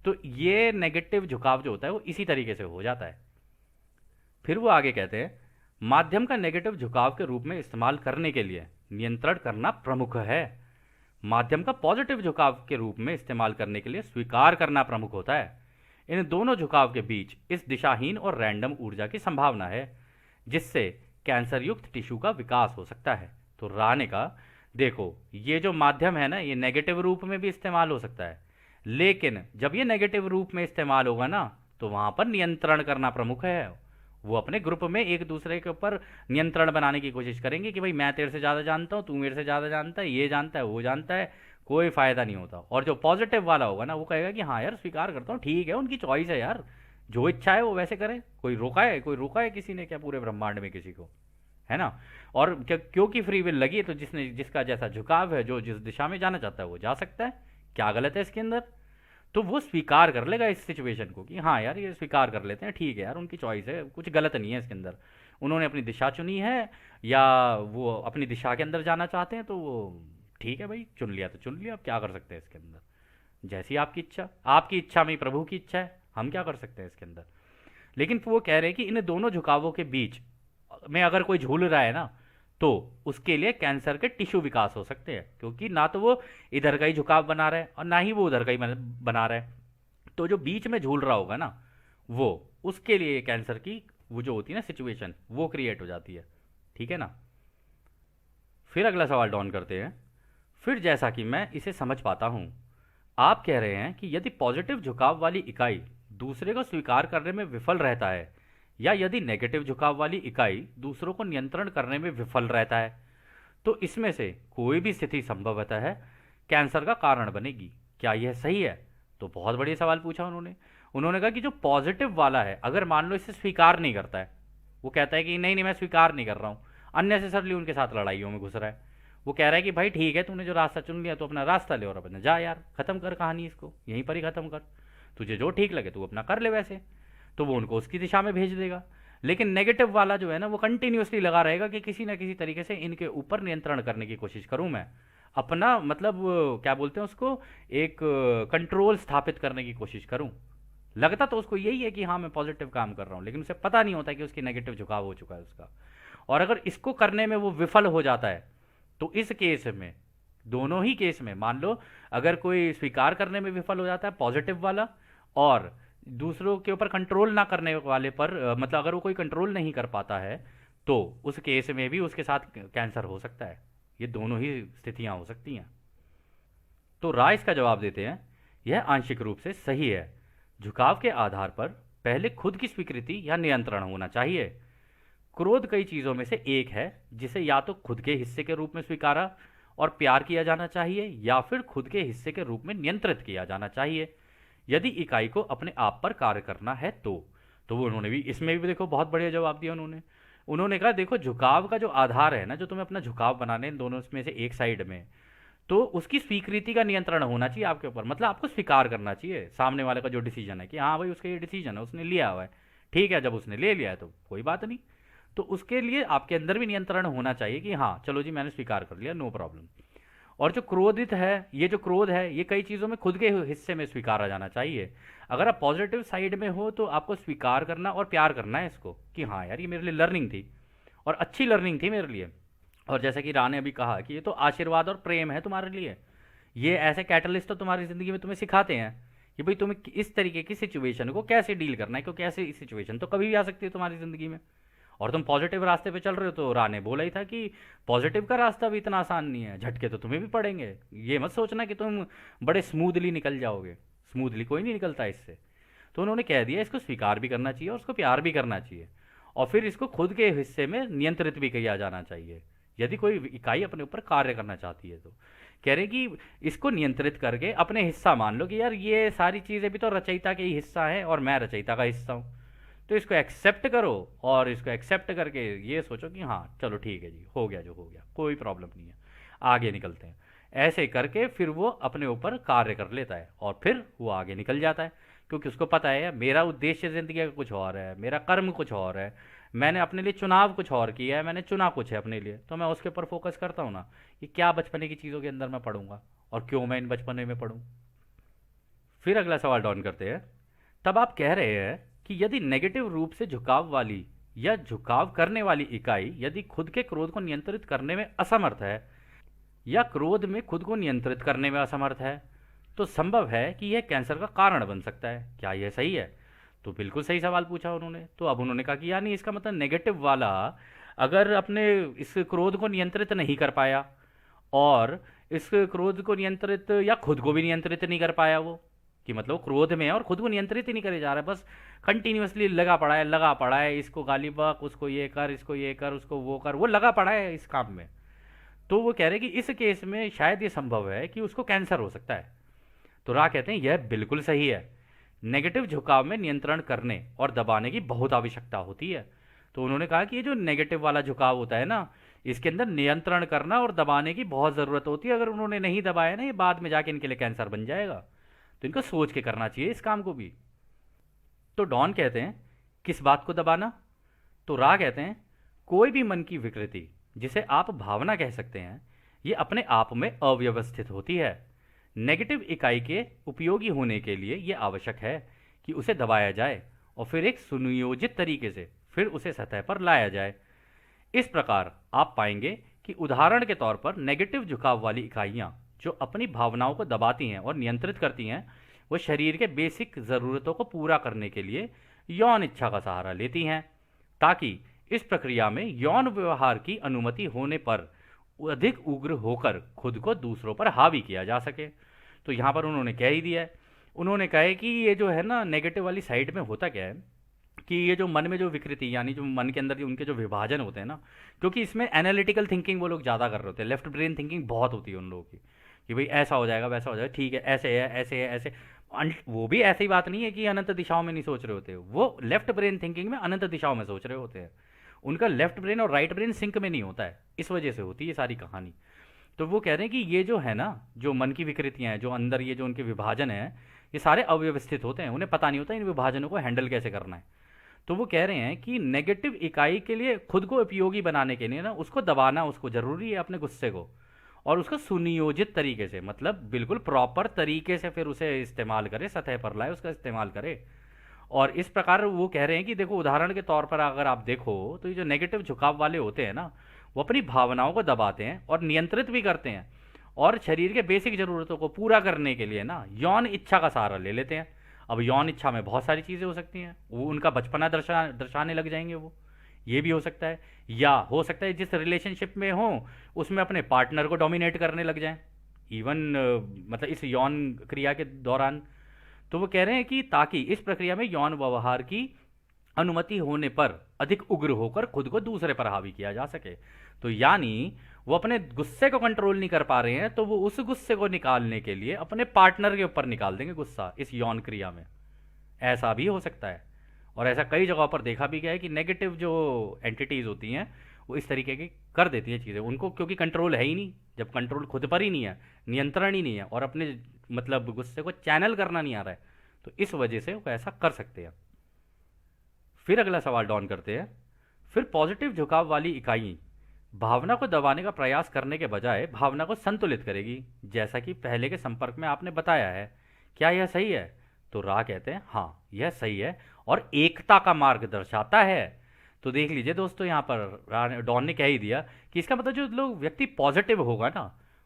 तो ये नेगेटिव झुकाव जो होता है वो इसी तरीके से हो जाता है। फिर वो आगे कहते हैं माध्यम का नेगेटिव झुकाव के रूप में इस्तेमाल करने के लिए नियंत्रण करना प्रमुख है, माध्यम का पॉजिटिव झुकाव के रूप में इस्तेमाल करने के लिए स्वीकार करना प्रमुख होता है। इन दोनों झुकाव के बीच इस दिशाहीन और रैंडम ऊर्जा की संभावना है जिससे कैंसर युक्त टिश्यू का विकास हो सकता है। तो रा ने कहा देखो ये जो माध्यम है ना ये नेगेटिव रूप में भी इस्तेमाल हो सकता है, लेकिन जब ये नेगेटिव रूप में इस्तेमाल होगा ना तो वहां पर नियंत्रण करना प्रमुख है। वो अपने ग्रुप में एक दूसरे के ऊपर नियंत्रण बनाने की कोशिश करेंगे कि भाई मैं तेरे से ज़्यादा जानता हूँ, तू मेरे से ज़्यादा जानता है, ये जानता है, वो जानता है, कोई फ़ायदा नहीं होता। और जो पॉजिटिव वाला होगा ना वो कहेगा कि हाँ यार स्वीकार करता हूँ, ठीक है उनकी चॉइस है यार, जो इच्छा है वो वैसे करे, कोई रोका है किसी ने क्या पूरे ब्रह्मांड में किसी को, है ना। और क्योंकि फ्री विल लगी है तो जिसका जैसा झुकाव है, जो जिस दिशा में जाना चाहता है वो जा सकता है, क्या गलत है इसके अंदर। तो वो स्वीकार कर लेगा इस सिचुएशन को कि हाँ यार ये स्वीकार कर लेते हैं, ठीक है यार उनकी चॉइस है, कुछ गलत नहीं है इसके अंदर, उन्होंने अपनी दिशा चुनी है या वो अपनी दिशा के अंदर जाना चाहते हैं तो वो ठीक है भाई, चुन लिया तो चुन लिया, अब क्या कर सकते हैं इसके अंदर, जैसी आपकी इच्छा, आपकी इच्छा में प्रभु की इच्छा है, हम क्या कर सकते हैं इसके अंदर। लेकिन वो कह रहे हैं कि इन दोनों झुकावों के बीच में अगर कोई झूल रहा है ना तो उसके लिए कैंसर के टिश्यू विकास हो सकते हैं, क्योंकि ना तो वो इधर का ही झुकाव बना रहा है और ना ही वो उधर का ही बना रहा है। तो जो बीच में झूल रहा होगा ना वो उसके लिए कैंसर की वो जो होती है ना सिचुएशन वो क्रिएट हो जाती है, ठीक है ना। फिर अगला सवाल डॉन करते हैं, फिर जैसा कि मैं इसे समझ पाता हूं आप कह रहे हैं कि यदि पॉजिटिव झुकाव वाली इकाई दूसरे को स्वीकार करने में विफल रहता है या यदि नेगेटिव झुकाव वाली इकाई दूसरों को नियंत्रण करने में विफल रहता है तो इसमें से कोई भी स्थिति संभवतः है कैंसर का कारण बनेगी, क्या यह सही है। तो बहुत बढ़िया सवाल पूछा उन्होंने। उन्होंने कहा कि जो पॉजिटिव वाला है अगर मान लो इसे स्वीकार नहीं करता है, वो कहता है कि नहीं नहीं मैं स्वीकार नहीं कर रहा हूँ, अननेसेसरली उनके साथ लड़ाइयों में घुस रहा है, वो कह रहा है कि भाई ठीक है तूने जो रास्ता चुन लिया तो अपना रास्ता ले और अपना जा यार, खत्म कर कहानी, इसको यहीं पर ही खत्म कर, तुझे जो ठीक लगे तू अपना कर ले वैसे। तो वो उनको उसकी दिशा में भेज देगा। लेकिन नेगेटिव वाला जो है ना वो कंटिन्यूसली लगा रहेगा कि किसी ना किसी तरीके से इनके ऊपर नियंत्रण करने की कोशिश करूं मैं, अपना मतलब क्या बोलते हैं उसको, एक कंट्रोल स्थापित करने की कोशिश करूं। लगता तो उसको यही है कि हाँ मैं पॉजिटिव काम कर रहा हूं, लेकिन उसे पता नहीं होता कि उसकी नेगेटिव झुकाव हो चुका है उसका। और अगर इसको करने में वो विफल हो जाता है तो इस केस में, दोनों ही केस में, मान लो अगर कोई स्वीकार करने में विफल हो जाता है पॉजिटिव वाला, और दूसरों के ऊपर कंट्रोल ना करने वाले पर मतलब अगर वो कोई कंट्रोल नहीं कर पाता है तो उस केस में भी उसके साथ कैंसर हो सकता है। ये दोनों ही स्थितियां हो सकती हैं। तो राय इसका जवाब देते हैं यह आंशिक रूप से सही है। झुकाव के आधार पर पहले खुद की स्वीकृति या नियंत्रण होना चाहिए। क्रोध कई चीज़ों में से एक है जिसे या तो खुद के हिस्से के रूप में स्वीकारा और प्यार किया जाना चाहिए या फिर खुद के हिस्से के रूप में नियंत्रित किया जाना चाहिए यदि इकाई को अपने आप पर कार्य करना है तो वो उन्होंने भी इसमें भी देखो बहुत बढ़िया जवाब दिया उन्होंने। उन्होंने कहा देखो झुकाव का जो आधार है ना, जो तुम्हें अपना झुकाव बनाने इन दोनों में से एक साइड में, तो उसकी स्वीकृति का नियंत्रण होना चाहिए आपके ऊपर, मतलब आपको स्वीकार करना चाहिए सामने वाले का जो डिसीजन है कि हाँ भाई उसका ये डिसीजन है, उसने लिया हुआ है, ठीक है, जब उसने ले लिया है तो कोई बात नहीं। तो उसके लिए आपके अंदर भी नियंत्रण होना चाहिए कि हाँ चलो जी मैंने स्वीकार कर लिया, नो प्रॉब्लम। और जो क्रोधित है, ये जो क्रोध है ये कई चीज़ों में खुद के हिस्से में स्वीकारा जाना चाहिए। अगर आप पॉजिटिव साइड में हो तो आपको स्वीकार करना और प्यार करना है इसको कि हाँ यार ये मेरे लिए लर्निंग थी और अच्छी लर्निंग थी मेरे लिए। और जैसा कि राह ने अभी कहा कि ये तो आशीर्वाद और प्रेम है तुम्हारे लिए, ये ऐसे कैटलिस्ट तो तुम्हारी ज़िंदगी में तुम्हें सिखाते हैं कि भाई तुम्हें इस तरीके की सिचुएशन को कैसे डील करना है, क्योंकि ऐसी सिचुएशन तो कभी भी आ सकती है तुम्हारी ज़िंदगी में। और तुम पॉजिटिव रास्ते पे चल रहे हो। तो रा ने बोला ही था कि पॉजिटिव का रास्ता भी इतना आसान नहीं है, झटके तो तुम्हें भी पड़ेंगे। ये मत सोचना कि तुम बड़े स्मूथली निकल जाओगे, स्मूथली कोई नहीं निकलता इससे। तो उन्होंने कह दिया इसको स्वीकार भी करना चाहिए और उसको प्यार भी करना चाहिए, और फिर इसको खुद के हिस्से में नियंत्रित भी किया जाना चाहिए यदि कोई इकाई अपने ऊपर कार्य करना चाहती है तो। कह रहे कि इसको नियंत्रित करके अपने हिस्सा मान लो कि यार ये सारी चीज़ें भी तो रचयिता के ही हिस्सा है और मैं रचयिता का हिस्सा हूँ। तो इसको एक्सेप्ट करो, और इसको एक्सेप्ट करके ये सोचो कि हाँ चलो ठीक है जी, हो गया जो हो गया, कोई प्रॉब्लम नहीं है, आगे निकलते हैं। ऐसे करके फिर वो अपने ऊपर कार्य कर लेता है और फिर वो आगे निकल जाता है, क्योंकि उसको पता है मेरा उद्देश्य ज़िंदगी का कुछ और है, मेरा कर्म कुछ और है, मैंने अपने लिए चुनाव कुछ और किया है, मैंने चुना कुछ है अपने लिए, तो मैं उसके ऊपर फोकस करता हूँ ना कि क्या बचपने की चीज़ों के अंदर मैं पढ़ूंगा और क्यों मैं इन बचपने में पढ़ूँ। फिर अगला सवाल डाउन करते हैं। तब आप कह रहे हैं कि यदि नेगेटिव रूप से झुकाव वाली या झुकाव करने वाली इकाई यदि खुद के क्रोध को नियंत्रित करने में असमर्थ है या क्रोध में खुद को नियंत्रित करने में असमर्थ है, तो संभव है कि यह कैंसर का कारण बन सकता है। क्या यह सही है? तो बिल्कुल सही सवाल पूछा उन्होंने। तो अब उन्होंने कहा कि यानी इसका मतलब नेगेटिव वाला अगर अपने इस क्रोध को नियंत्रित नहीं कर पाया, और इस क्रोध को नियंत्रित या खुद को भी नियंत्रित नहीं कर पाया वो, कि मतलब वो क्रोध में है और खुद को नियंत्रित ही नहीं करे जा रहा है, बस कंटिन्यूअसली लगा पड़ा है, लगा पड़ा है, इसको गाली बक, उसको ये कर, इसको ये कर, उसको वो कर, वो लगा पड़ा है इस काम में। तो वो कह रहे हैं कि इस केस में शायद ये संभव है कि उसको कैंसर हो सकता है। तो रा कहते हैं यह बिल्कुल सही है, नेगेटिव झुकाव में नियंत्रण करने और दबाने की बहुत आवश्यकता होती है। तो उन्होंने कहा कि ये जो नेगेटिव वाला झुकाव होता है ना, इसके अंदर नियंत्रण करना और दबाने की बहुत ज़रूरत होती है। अगर उन्होंने नहीं दबाया ना, ये बाद में जाके इनके लिए कैंसर बन जाएगा। तो इनको सोच के करना चाहिए इस काम को भी। तो डॉन कहते हैं किस बात को दबाना? तो रा कहते हैं कोई भी मन की विकृति, जिसे आप भावना कह सकते हैं, ये अपने आप में अव्यवस्थित होती है। नेगेटिव इकाई के उपयोगी होने के लिए यह आवश्यक है कि उसे दबाया जाए और फिर एक सुनियोजित तरीके से फिर उसे सतह पर लाया जाए। इस प्रकार आप पाएंगे कि उदाहरण के तौर पर नेगेटिव झुकाव वाली इकाइयां जो अपनी भावनाओं को दबाती हैं और नियंत्रित करती हैं, वो शरीर के बेसिक ज़रूरतों को पूरा करने के लिए यौन इच्छा का सहारा लेती हैं, ताकि इस प्रक्रिया में यौन व्यवहार की अनुमति होने पर अधिक उग्र होकर खुद को दूसरों पर हावी किया जा सके। तो यहाँ पर उन्होंने कह ही दिया है। उन्होंने कहा है कि ये जो है ना नेगेटिव वाली साइड में होता क्या है कि ये जो मन में जो विकृति, यानी जो मन के अंदर जो उनके जो विभाजन होते हैं ना, क्योंकि इसमें एनालिटिकल थिंकिंग वो लोग ज़्यादा कर रहे होते हैं, लेफ्ट ब्रेन थिंकिंग बहुत होती है उन लोगों की, कि भाई ऐसा हो जाएगा, वैसा हो जाएगा, ठीक है, ऐसे है, ऐसे है, ऐसे। वो भी ऐसी बात नहीं है कि अनंत दिशाओं में नहीं सोच रहे होते, वो लेफ्ट ब्रेन थिंकिंग में अनंत दिशाओं में सोच रहे होते हैं। उनका लेफ्ट ब्रेन और राइट ब्रेन सिंक में नहीं होता है, इस वजह से होती है ये सारी कहानी। तो वो कह रहे हैं कि ये जो है ना, जो मन की विकृतियां हैं, जो अंदर ये जो उनके विभाजन है, ये सारे अव्यवस्थित होते हैं, उन्हें पता नहीं होता इन विभाजनों को हैंडल कैसे करना है। तो वो कह रहे हैं कि नेगेटिव इकाई के लिए खुद को उपयोगी बनाने के लिए ना उसको दबाना उसको ज़रूरी है, अपने गुस्से को, और उसको सुनियोजित तरीके से, मतलब बिल्कुल प्रॉपर तरीके से फिर उसे इस्तेमाल करे, सतह पर लाए, उसका इस्तेमाल करे। और इस प्रकार वो कह रहे हैं कि देखो उदाहरण के तौर पर अगर आप देखो तो ये जो नेगेटिव झुकाव वाले होते हैं ना, वो अपनी भावनाओं को दबाते हैं और नियंत्रित भी करते हैं, और शरीर के बेसिक ज़रूरतों को पूरा करने के लिए ना यौन इच्छा का सहारा ले लेते हैं। अब यौन इच्छा में बहुत सारी चीज़ें हो सकती हैं, वो उनका बचपना दर्शाने लग जाएंगे वो, ये भी हो सकता है, या हो सकता है जिस रिलेशनशिप में हो उसमें अपने पार्टनर को डोमिनेट करने लग जाएं, इवन मतलब इस यौन क्रिया के दौरान। तो वो कह रहे हैं कि ताकि इस प्रक्रिया में यौन व्यवहार की अनुमति होने पर अधिक उग्र होकर खुद को दूसरे पर हावी किया जा सके। तो यानी वो अपने गुस्से को कंट्रोल नहीं कर पा रहे हैं, तो वो उस गुस्से को निकालने के लिए अपने पार्टनर के ऊपर निकाल देंगे गुस्सा इस यौन क्रिया में। ऐसा भी हो सकता है, और ऐसा कई जगहों पर देखा भी गया है कि नेगेटिव जो एंटिटीज़ होती हैं वो इस तरीके की कर देती हैं चीज़ें उनको, क्योंकि कंट्रोल है ही नहीं। जब कंट्रोल खुद पर ही नहीं है, नियंत्रण ही नहीं है, और अपने मतलब गुस्से को चैनल करना नहीं आ रहा है, तो इस वजह से वो ऐसा कर सकते हैं। फिर अगला सवाल डाउन करते हैं। फिर पॉजिटिव झुकाव वाली इकाई भावना को दबाने का प्रयास करने के बजाय भावना को संतुलित करेगी, जैसा कि पहले के संपर्क में आपने बताया है। क्या यह सही है? तो रा कहते हैं हाँ यह सही है और एकता का मार्ग दर्शाता है। तो देख लीजिए दोस्तों, यहाँ पर डॉन ने कह ही दिया कि इसका मतलब जो लोग व्यक्ति पॉजिटिव होगा ना,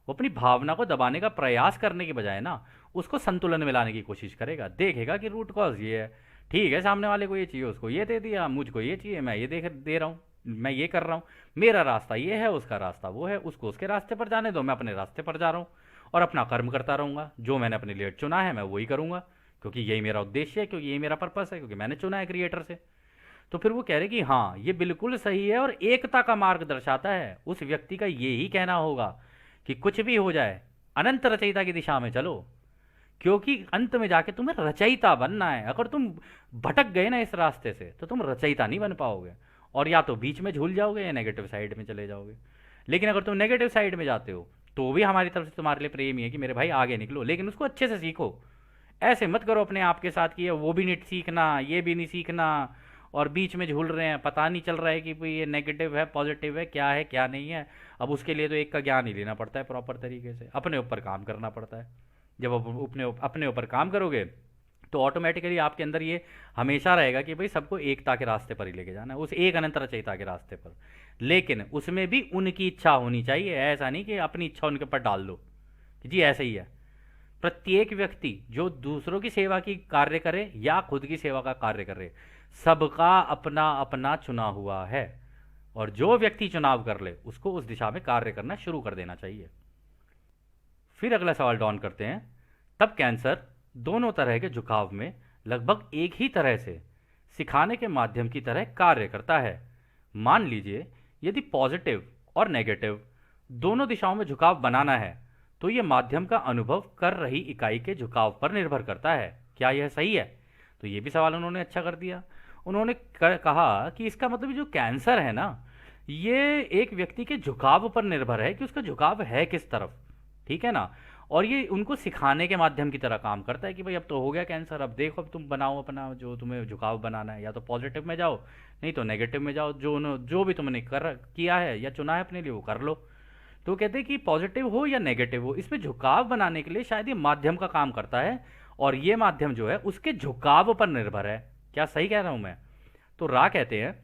वो अपनी भावना को दबाने का प्रयास करने के बजाय ना उसको संतुलन में लाने की कोशिश करेगा, देखेगा कि रूट कॉज ये है, ठीक है, सामने वाले को ये चाहिए, उसको ये दे दिया, मुझको ये चाहिए, मैं ये दे रहा हूँ, मैं ये कर रहा हूँ। मेरा रास्ता ये है, उसका रास्ता वो है, उसको उसके रास्ते पर जाने दो, मैं अपने रास्ते पर जा रहा हूँ और अपना कर्म करता रहूँगा। जो मैंने अपने लिए चुना है मैं वही करूँगा, क्योंकि यही मेरा उद्देश्य है, क्योंकि यही मेरा पर्पस है, क्योंकि मैंने चुना है क्रिएटर से। तो फिर वो कह रहे कि हाँ ये बिल्कुल सही है और एकता का मार्ग दर्शाता है। उस व्यक्ति का ये ही कहना होगा कि कुछ भी हो जाए, अनंत रचयिता की दिशा में चलो, क्योंकि अंत में जाके तुम्हें रचयिता बनना है। अगर तुम भटक गए ना इस रास्ते से तो तुम रचयिता नहीं बन पाओगे, और या तो बीच में झूल जाओगे या नेगेटिव साइड में चले जाओगे। लेकिन अगर तुम नेगेटिव साइड में जाते हो तो भी हमारी तरफ से तुम्हारे लिए प्रेम ही है कि मेरे भाई आगे निकलो, लेकिन उसको अच्छे से सीखो। ऐसे मत करो अपने आप के साथ कि ये वो भी नहीं सीखना, ये भी नहीं सीखना, और बीच में झूल रहे हैं, पता नहीं चल रहा है कि भाई ये नेगेटिव है पॉजिटिव है, क्या है क्या नहीं है। अब उसके लिए तो एक का ज्ञान ही लेना पड़ता है, प्रॉपर तरीके से अपने ऊपर काम करना पड़ता है। जब आप अपने ऊपर काम करोगे तो ऑटोमेटिकली आपके अंदर ये हमेशा रहेगा कि भाई सबको एकता के रास्ते पर ही लेके जाना है, उस एक अनंत रचयिता के रास्ते पर। लेकिन उसमें भी उनकी इच्छा होनी चाहिए, ऐसा नहीं कि अपनी इच्छा उनके ऊपर डाल दो कि जी ऐसे ही है। प्रत्येक व्यक्ति जो दूसरों की सेवा की कार्य करे या खुद की सेवा का कार्य करे, सबका अपना अपना चुना हुआ है, और जो व्यक्ति चुनाव कर ले उसको उस दिशा में कार्य करना शुरू कर देना चाहिए। फिर अगला सवाल डॉन करते हैं, तब कैंसर दोनों तरह के झुकाव में लगभग एक ही तरह से सिखाने के माध्यम की तरह कार्य करता है। मान लीजिए यदि पॉजिटिव और नेगेटिव दोनों दिशाओं में झुकाव बनाना है तो यह माध्यम का अनुभव कर रही इकाई के झुकाव पर निर्भर करता है। क्या यह सही है? तो ये भी सवाल उन्होंने अच्छा कर दिया। उन्होंने कहा कि इसका मतलब जो कैंसर है ना, ये एक व्यक्ति के झुकाव पर निर्भर है कि उसका झुकाव है किस तरफ, ठीक है ना। और ये उनको सिखाने के माध्यम की तरह काम करता है कि भाई अब तो हो गया कैंसर, अब देखो अब तुम बनाओ अपना जो तुम्हें झुकाव बनाना है, या तो पॉजिटिव में जाओ नहीं तो नेगेटिव में जाओ, जो भी तुमने किया है या चुना है अपने लिए वो कर लो। तो कहते हैं कि पॉजिटिव हो या नेगेटिव हो, इसमें झुकाव बनाने के लिए शायद ये माध्यम का काम करता है, और ये माध्यम जो है उसके झुकाव पर निर्भर है। क्या सही कह रहा हूं मैं? तो रा कहते हैं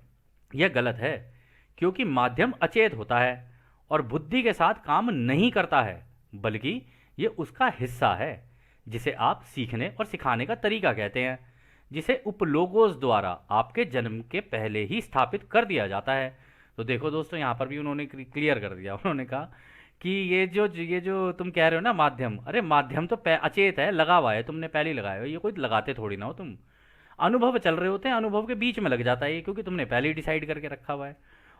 यह गलत है, क्योंकि माध्यम अचेत होता है और बुद्धि के साथ काम नहीं करता है, बल्कि ये उसका हिस्सा है, जिसे आप सीखने और सिखाने का तरीका कहते हैं, जिसे उपलोगोस द्वारा आपके जन्म के पहले ही स्थापित कर दिया जाता है। तो देखो दोस्तों, यहाँ पर भी उन्होंने क्लियर कर दिया। उन्होंने कहा कि ये जो तुम कह रहे हो ना माध्यम, अरे माध्यम तो अचेत है, लगा हुआ है, तुमने पहले ही लगाया हो, ये कोई लगाते थोड़ी ना हो तुम। अनुभव चल रहे होते हैं, अनुभव के बीच में लग जाता है ये, क्योंकि तुमने पहले ही डिसाइड करके रखा हुआ है।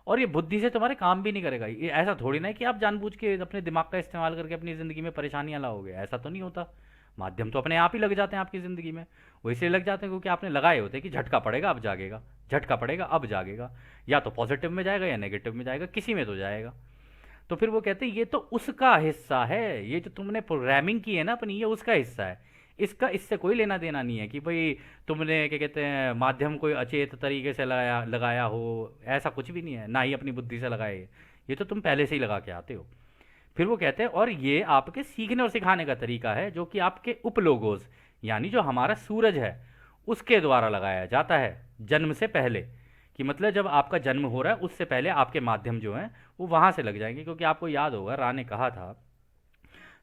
और ये बुद्धि से तुम्हारे काम भी नहीं करेगा। ये ऐसा थोड़ी ना है कि आप जानबूझ के अपने दिमाग का इस्तेमाल करके अपनी ज़िंदगी में परेशानियां लाओगे, ऐसा तो नहीं होता। माध्यम तो अपने आप ही लग जाते हैं आपकी ज़िंदगी में। वो इसलिए लग जाते हैं क्योंकि आपने लगाए होते हैं कि झटका पड़ेगा अब जागेगा, झटका पड़ेगा अब जागेगा, या तो पॉजिटिव में जाएगा या नेगेटिव में जाएगा, किसी में तो जाएगा। तो फिर वो कहते हैं ये तो उसका हिस्सा है, ये जो तुमने प्रोग्रामिंग की है ना अपनी, ये उसका हिस्सा है, इसका इससे कोई लेना देना नहीं है कि भाई तुमने क्या कहते हैं माध्यम कोई अचेत तरीके से लगाया लगाया हो, ऐसा कुछ भी नहीं है, ना ही अपनी बुद्धि से लगाए, ये तो तुम पहले से ही लगा के आते हो। फिर वो कहते हैं और ये आपके सीखने और सिखाने का तरीका है, जो कि आपके उपलोगोस यानी जो हमारा सूरज है उसके द्वारा लगाया जाता है जन्म से पहले। कि मतलब जब आपका जन्म हो रहा है उससे पहले आपके माध्यम जो हैं वो वहाँ से लग जाएंगे, क्योंकि आपको याद होगा रा ने कहा था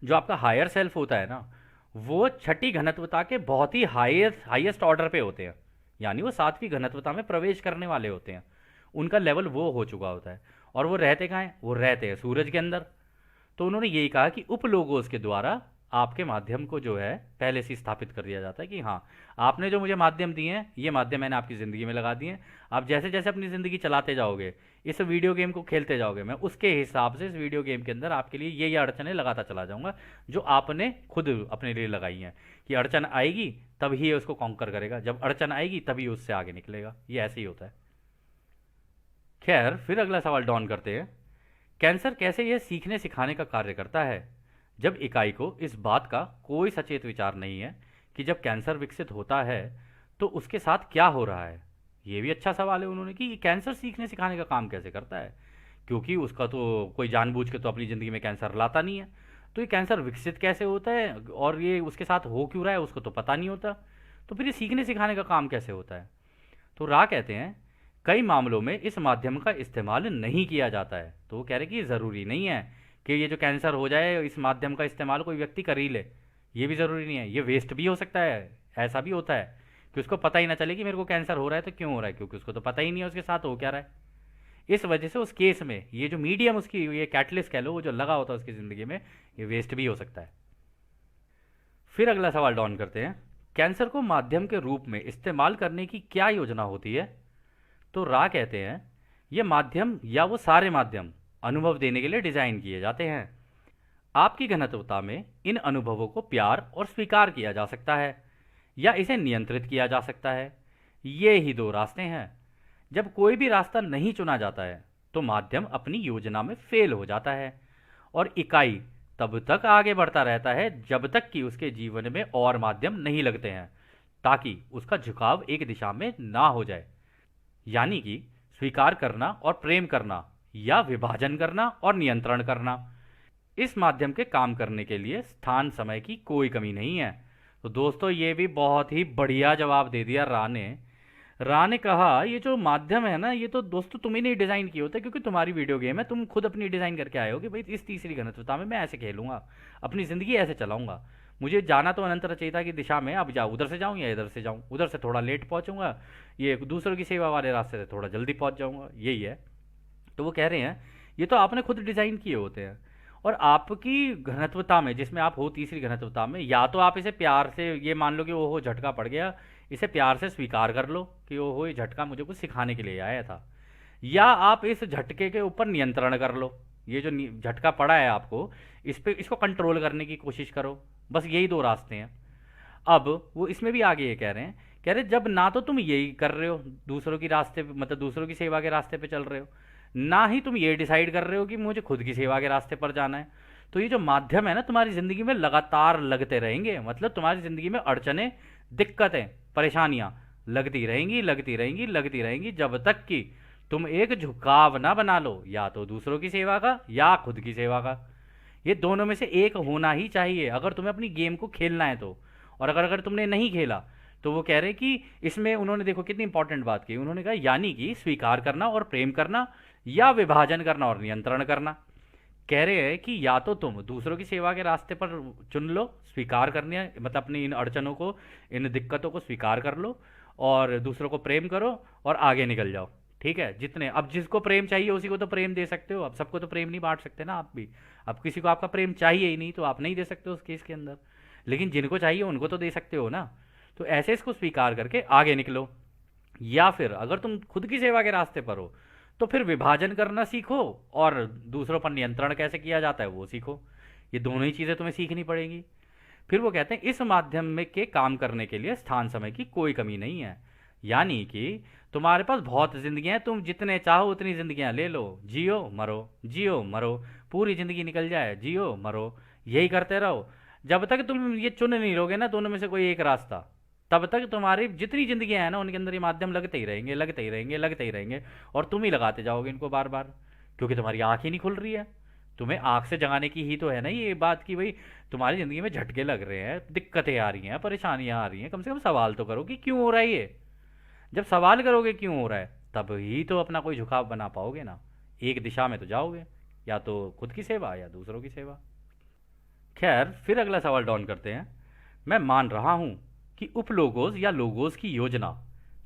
जो आपका हायर सेल्फ होता है ना, वो छठी घनत्वता के बहुत ही हाईएस्ट ऑर्डर पे होते हैं, यानी वो सातवीं घनत्वता में प्रवेश करने वाले होते हैं, उनका लेवल वो हो चुका होता है। और वो रहते कहाँ हैं? वो रहते हैं सूरज के अंदर। तो उन्होंने यही कहा कि उपलोगोस के द्वारा आपके माध्यम को जो है पहले से स्थापित कर दिया जाता है कि हाँ आपने जो मुझे माध्यम दिए हैं ये माध्यम मैंने आपकी ज़िंदगी में लगा दिए हैं। आप जैसे जैसे अपनी ज़िंदगी चलाते जाओगे, इस वीडियो गेम को खेलते जाओगे, मैं उसके हिसाब से इस वीडियो गेम के अंदर आपके लिए ये अड़चनें लगाता चला जाऊंगा जो आपने खुद अपने लिए लगाई हैं। कि अड़चन आएगी तभी ये उसको कॉन्कर करेगा, जब अड़चन आएगी तभी उससे आगे निकलेगा, ये ऐसे ही होता है। खैर फिर अगला सवाल डॉन करते हैं, कैंसर कैसे यह सीखने सिखाने का कार्य करता है जब इकाई को इस बात का कोई सचेत विचार नहीं है कि जब कैंसर विकसित होता है तो उसके साथ क्या हो रहा है। ये भी अच्छा सवाल है उन्होंने कि कैंसर सीखने सिखाने का काम कैसे करता है, क्योंकि उसका तो कोई जानबूझ के तो अपनी ज़िंदगी में कैंसर लाता नहीं है। तो ये कैंसर विकसित कैसे होता है और ये उसके साथ हो क्यों रहा है उसको तो पता नहीं होता, तो फिर ये सीखने सिखाने का काम कैसे होता है। तो रा कहते हैं कई मामलों में इस माध्यम का इस्तेमाल नहीं किया जाता है। तो वो कह रहे कि ज़रूरी नहीं है कि ये जो कैंसर हो जाए इस माध्यम का इस्तेमाल कोई व्यक्ति कर ही ले, ये भी ज़रूरी नहीं है, ये वेस्ट भी हो सकता है, ऐसा भी होता है कि उसको पता ही ना चले कि मेरे को कैंसर हो रहा है तो क्यों हो रहा है, क्योंकि उसको तो पता ही नहीं है उसके साथ हो क्या रहा है। इस वजह से उस केस में ये जो मीडियम उसकी, ये कैटलिस्ट कह लो, वो जो लगा होता है उसकी ज़िंदगी में, ये वेस्ट भी हो सकता है। फिर अगला सवाल डाउन करते हैं, कैंसर को माध्यम के रूप में इस्तेमाल करने की क्या योजना होती है? तो रा कहते हैं, ये माध्यम या वो सारे माध्यम अनुभव देने के लिए डिज़ाइन किए जाते हैं। आपकी घनत्वता में इन अनुभवों को प्यार और स्वीकार किया जा सकता है या इसे नियंत्रित किया जा सकता है। ये ही दो रास्ते हैं। जब कोई भी रास्ता नहीं चुना जाता है तो माध्यम अपनी योजना में फेल हो जाता है और इकाई तब तक आगे बढ़ता रहता है जब तक कि उसके जीवन में और माध्यम नहीं लगते हैं, ताकि उसका झुकाव एक दिशा में ना हो जाए। यानी कि स्वीकार करना और प्रेम करना या विभाजन करना और नियंत्रण करना। इस माध्यम के काम करने के लिए स्थान समय की कोई कमी नहीं है। तो दोस्तों, ये भी बहुत ही बढ़िया जवाब दे दिया रा ने कहा, ये जो माध्यम है ना, ये तो दोस्तों तुम ही नहीं डिज़ाइन किए होते, क्योंकि तुम्हारी वीडियो गेम है, तुम खुद अपनी डिज़ाइन करके आए हो कि भाई इस तीसरी घनत्वता में मैं ऐसे खेलूंगा, अपनी ज़िंदगी ऐसे चलाऊंगा। मुझे जाना तो अनंत रचयिता की दिशा में, अब जाओ उधर से जाऊँ या इधर से जाऊँ, उधर से थोड़ा लेट पहुँचूंगा, ये दूसरों की सेवा वाले रास्ते से थोड़ा जल्दी पहुँच जाऊँगा, यही है। तो वो कह रहे हैं ये तो आपने खुद डिज़ाइन किए होते हैं, और आपकी घनत्वता में, जिसमें आप हो तीसरी घनत्वता में, या तो आप इसे प्यार से ये मान लो कि ओहो झटका पड़ गया, इसे प्यार से स्वीकार कर लो कि ओहो ये झटका मुझे कुछ सिखाने के लिए आया था, या आप इस झटके के ऊपर नियंत्रण कर लो। ये जो झटका पड़ा है आपको, इस पे इसको कंट्रोल करने की कोशिश करो। बस यही दो रास्ते हैं। अब वो इसमें भी आगे ये कह रहे जब ना तो तुम यही कर रहे हो, दूसरों की रास्ते मतलब दूसरों की सेवा के रास्ते पे चल रहे हो, ना ही तुम ये डिसाइड कर रहे हो कि मुझे खुद की सेवा के रास्ते पर जाना है, तो ये जो माध्यम है ना तुम्हारी ज़िंदगी में लगातार लगते रहेंगे। मतलब तुम्हारी ज़िंदगी में अड़चने, दिक्कतें, परेशानियां लगती रहेंगी, लगती रहेंगी, लगती रहेंगी, जब तक कि तुम एक झुकाव ना बना लो, या तो दूसरों की सेवा का या खुद की सेवा का। ये दोनों में से एक होना ही चाहिए अगर तुम्हें अपनी गेम को खेलना है तो। और अगर अगर तुमने नहीं खेला, तो वो कह रहे हैं कि इसमें उन्होंने देखो कितनी इंपॉर्टेंट बात की, उन्होंने कहा यानी कि स्वीकार करना और प्रेम करना या विभाजन करना और नियंत्रण करना। कह रहे हैं कि या तो तुम दूसरों की सेवा के रास्ते पर चुन लो, स्वीकार करने मतलब अपनी इन अड़चनों को, इन दिक्कतों को स्वीकार कर लो और दूसरों को प्रेम करो और आगे निकल जाओ। ठीक है, जितने अब जिसको प्रेम चाहिए उसी को तो प्रेम दे सकते हो, अब सबको तो प्रेम नहीं बांट सकते ना आप भी। अब किसी को आपका प्रेम चाहिए ही नहीं तो आप नहीं दे सकते उस केस के अंदर, लेकिन जिनको चाहिए उनको तो दे सकते हो ना। तो ऐसे इसको स्वीकार करके आगे निकलो। या फिर अगर तुम खुद की सेवा के रास्ते पर हो तो फिर विभाजन करना सीखो और दूसरों पर नियंत्रण कैसे किया जाता है वो सीखो। ये दोनों ही चीज़ें तुम्हें सीखनी पड़ेगी। फिर वो कहते हैं इस माध्यम में के काम करने के लिए स्थान समय की कोई कमी नहीं है। यानी कि तुम्हारे पास बहुत जिंदगियां हैं, तुम जितने चाहो उतनी जिंदगियां ले लो, जियो मरो, जियो मरो, पूरी जिंदगी निकल जाए, जियो मरो, यही करते रहो। जब तक तुम ये चुन नहीं लोगे ना दोनों में से कोई एक रास्ता, तब तक तुम्हारी जितनी जिंदगियां हैं ना उनके अंदर ये माध्यम लगते ही रहेंगे, लगते ही रहेंगे, लगते ही रहेंगे, और तुम ही लगाते जाओगे इनको बार बार, क्योंकि तुम्हारी आंख ही नहीं खुल रही है। तुम्हें आंख से जगाने की ही तो है ना ये बात कि भाई तुम्हारी ज़िंदगी में झटके लग रहे हैं, दिक्कतें आ रही हैं, परेशानियां आ रही हैं, कम से कम सवाल तो करो कि क्यों हो रहा है ये। जब सवाल करोगे क्यों हो रहा है, तब ही तो अपना कोई झुकाव बना पाओगे ना। एक दिशा में तो जाओगे, या तो खुद की सेवा या दूसरों की सेवा। खैर, फिर अगला सवाल डाउन करते हैं, मैं मान रहा हूं कि उपलोगोस या लोगोस की योजना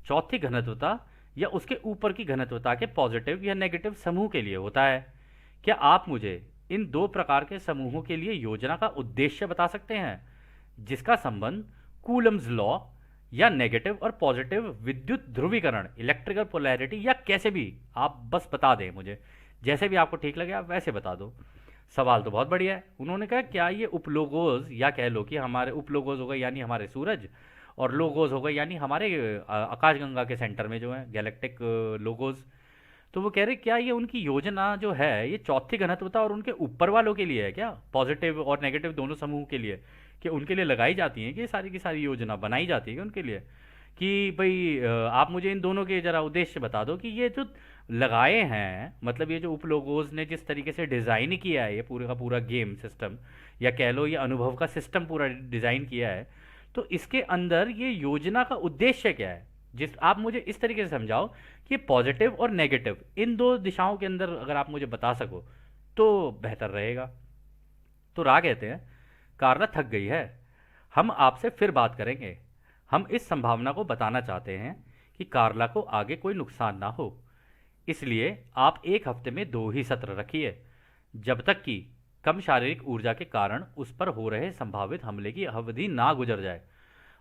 चौथी घनत्वता या उसके ऊपर की घनत्वता के पॉजिटिव या नेगेटिव समूह के लिए होता है। क्या आप मुझे इन दो प्रकार के समूहों के लिए योजना का उद्देश्य बता सकते हैं, जिसका संबंध कूलम्स लॉ या नेगेटिव और पॉजिटिव विद्युत ध्रुवीकरण, इलेक्ट्रिकल पोलैरिटी, या कैसे भी आप बस बता दें मुझे, जैसे भी आपको ठीक लगे आप वैसे बता दो। सवाल तो बहुत बढ़िया है। उन्होंने कहा क्या ये उपलोगोस, या कह लो कि हमारे उपलोगोस हो गए यानी हमारे सूरज, और लोगोस हो गए यानी हमारे आकाशगंगा के सेंटर में जो है गैलेक्टिक लोगोस। तो वो कह रहे क्या ये उनकी योजना जो है ये चौथी घनत्वता और उनके ऊपर वालों के लिए है क्या, पॉजिटिव और नेगेटिव दोनों समूह के लिए, कि उनके लिए लगाई जाती है कि सारी की सारी योजना बनाई जाती है कि उनके लिए, कि भाई आप मुझे इन दोनों के जरा उद्देश्य बता दो कि ये जो लगाए हैं, मतलब ये जो उपलोगोस ने जिस तरीके से डिज़ाइन किया है ये पूरे का पूरा गेम सिस्टम, या कह लो ये अनुभव का सिस्टम पूरा डिज़ाइन किया है, तो इसके अंदर ये योजना का उद्देश्य क्या है। जिस आप मुझे इस तरीके से समझाओ कि पॉजिटिव और नेगेटिव इन दो दिशाओं के अंदर अगर आप मुझे बता सको तो बेहतर रहेगा। तो रा कहते हैं कारला थक गई है, हम आपसे फिर बात करेंगे, हम इस संभावना को बताना चाहते हैं कि कार्ला को आगे कोई नुकसान ना हो। इसलिए आप एक हफ्ते में 2 ही सत्र रखिए, जब तक कि कम शारीरिक ऊर्जा के कारण उस पर हो रहे संभावित हमले की अवधि ना गुजर जाए।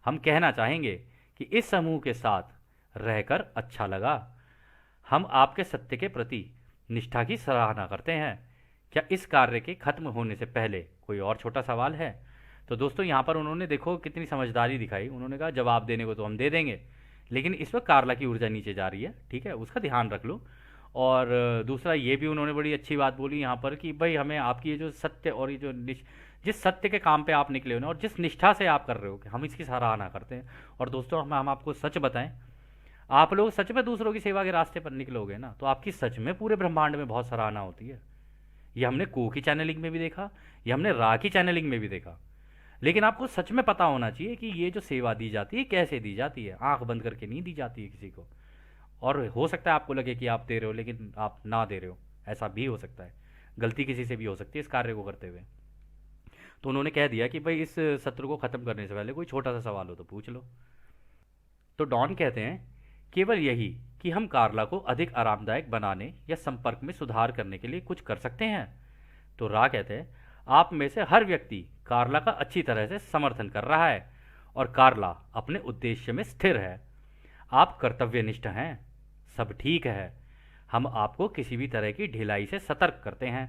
हम कहना चाहेंगे कि इस समूह के साथ रहकर अच्छा लगा। हम आपके सत्य के प्रति निष्ठा की सराहना करते हैं। क्या इस कार्य के खत्म होने से पहले कोई और छोटा सवाल है? तो दोस्तों यहाँ पर उन्होंने देखो कितनी समझदारी दिखाई। उन्होंने कहा जवाब देने को तो हम दे देंगे, लेकिन इस वक्त कार्ला की ऊर्जा नीचे जा रही है, ठीक है, उसका ध्यान रख लो। और दूसरा ये भी उन्होंने बड़ी अच्छी बात बोली यहाँ पर कि भाई हमें आपकी ये जो सत्य और ये जो जिस सत्य के काम पे आप निकले हो ना और जिस निष्ठा से आप कर रहे हो, कि हम इसकी सराहना करते हैं। और दोस्तों हम आपको सच बताएं, आप लोग सच में दूसरों की सेवा के रास्ते पर निकलोगे ना तो आपकी सच में पूरे ब्रह्मांड में बहुत सराहना होती है। ये हमने को की चैनलिंग में भी देखा, ये हमने रा की चैनलिंग में भी देखा। लेकिन आपको सच में पता होना चाहिए कि ये जो सेवा दी जाती है कैसे दी जाती है, आंख बंद करके नहीं दी जाती है किसी को। और हो सकता है आपको लगे कि आप दे रहे हो लेकिन आप ना दे रहे हो, ऐसा भी हो सकता है। गलती किसी से भी हो सकती है इस कार्य को करते हुए। तो उन्होंने कह दिया कि भाई इस सत्र को ख़त्म करने से पहले कोई छोटा सा सवाल हो तो पूछ लो। तो डॉन कहते हैं केवल यही कि हम कार्ला को अधिक आरामदायक बनाने या संपर्क में सुधार करने के लिए कुछ कर सकते हैं। तो रा कहते हैं आप में से हर व्यक्ति कार्ला का अच्छी तरह से समर्थन कर रहा है और कार्ला अपने उद्देश्य में स्थिर है। आप कर्तव्यनिष्ठ हैं, सब ठीक है। हम आपको किसी भी तरह की ढिलाई से सतर्क करते हैं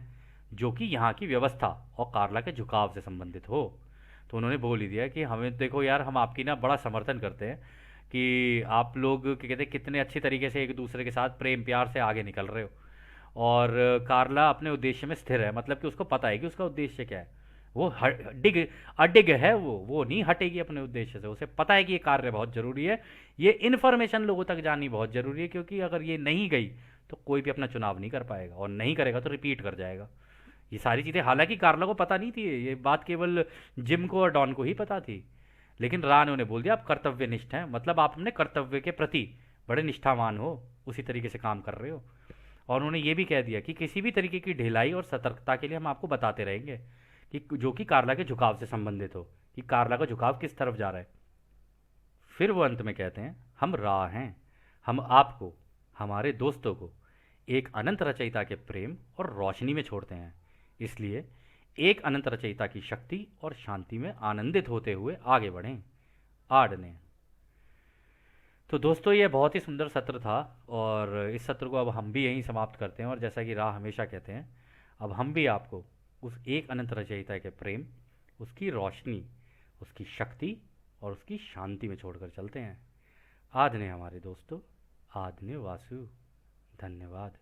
जो कि यहाँ की व्यवस्था और कार्ला के झुकाव से संबंधित हो। तो उन्होंने बोल ही दिया कि हमें देखो यार, हम आपकी ना बड़ा समर्थन करते हैं कि आप लोग कहते हैं कितने अच्छी तरीके से एक दूसरे के साथ प्रेम प्यार से आगे निकल रहे हो। और कार्ला अपने उद्देश्य में स्थिर है, मतलब कि उसको पता है कि उसका उद्देश्य क्या है। वो डिग अडिग है, वो नहीं हटेगी अपने उद्देश्य से। उसे पता है कि ये कार्य बहुत ज़रूरी है, ये इन्फॉर्मेशन लोगों तक जानी बहुत ज़रूरी है, क्योंकि अगर ये नहीं गई तो कोई भी अपना चुनाव नहीं कर पाएगा, और नहीं करेगा तो रिपीट कर जाएगा। ये सारी चीज़ें हालांकि कार्ला को पता नहीं थी, ये बात केवल जिम को और डॉन को ही पता थी। लेकिन रा ने उन्हें बोल दिया आप कर्तव्यनिष्ठ हैं, मतलब आप अपने कर्तव्य के प्रति बड़े निष्ठावान हो, उसी तरीके से काम कर रहे हो। और उन्होंने ये भी कह दिया कि किसी भी तरीके की ढिलाई और सतर्कता के लिए हम आपको बताते रहेंगे कि जो कि कार्ला के झुकाव से संबंधित हो, कि कार्ला का झुकाव किस तरफ जा रहा है। फिर वो अंत में कहते हैं हम रा हैं, हम आपको, हमारे दोस्तों को एक अनंत रचयिता के प्रेम और रोशनी में छोड़ते हैं। इसलिए एक अनंत रचयिता की शक्ति और शांति में आनंदित होते हुए आगे बढ़ें। आडने। तो दोस्तों ये बहुत ही सुंदर सत्र था, और इस सत्र को अब हम भी यहीं समाप्त करते हैं। और जैसा कि राह हमेशा कहते हैं, अब हम भी आपको उस एक अनंत रचयिता के प्रेम, उसकी रोशनी, उसकी शक्ति और उसकी शांति में छोड़कर चलते हैं। आदने हमारे दोस्तों, आदने वासु। धन्यवाद।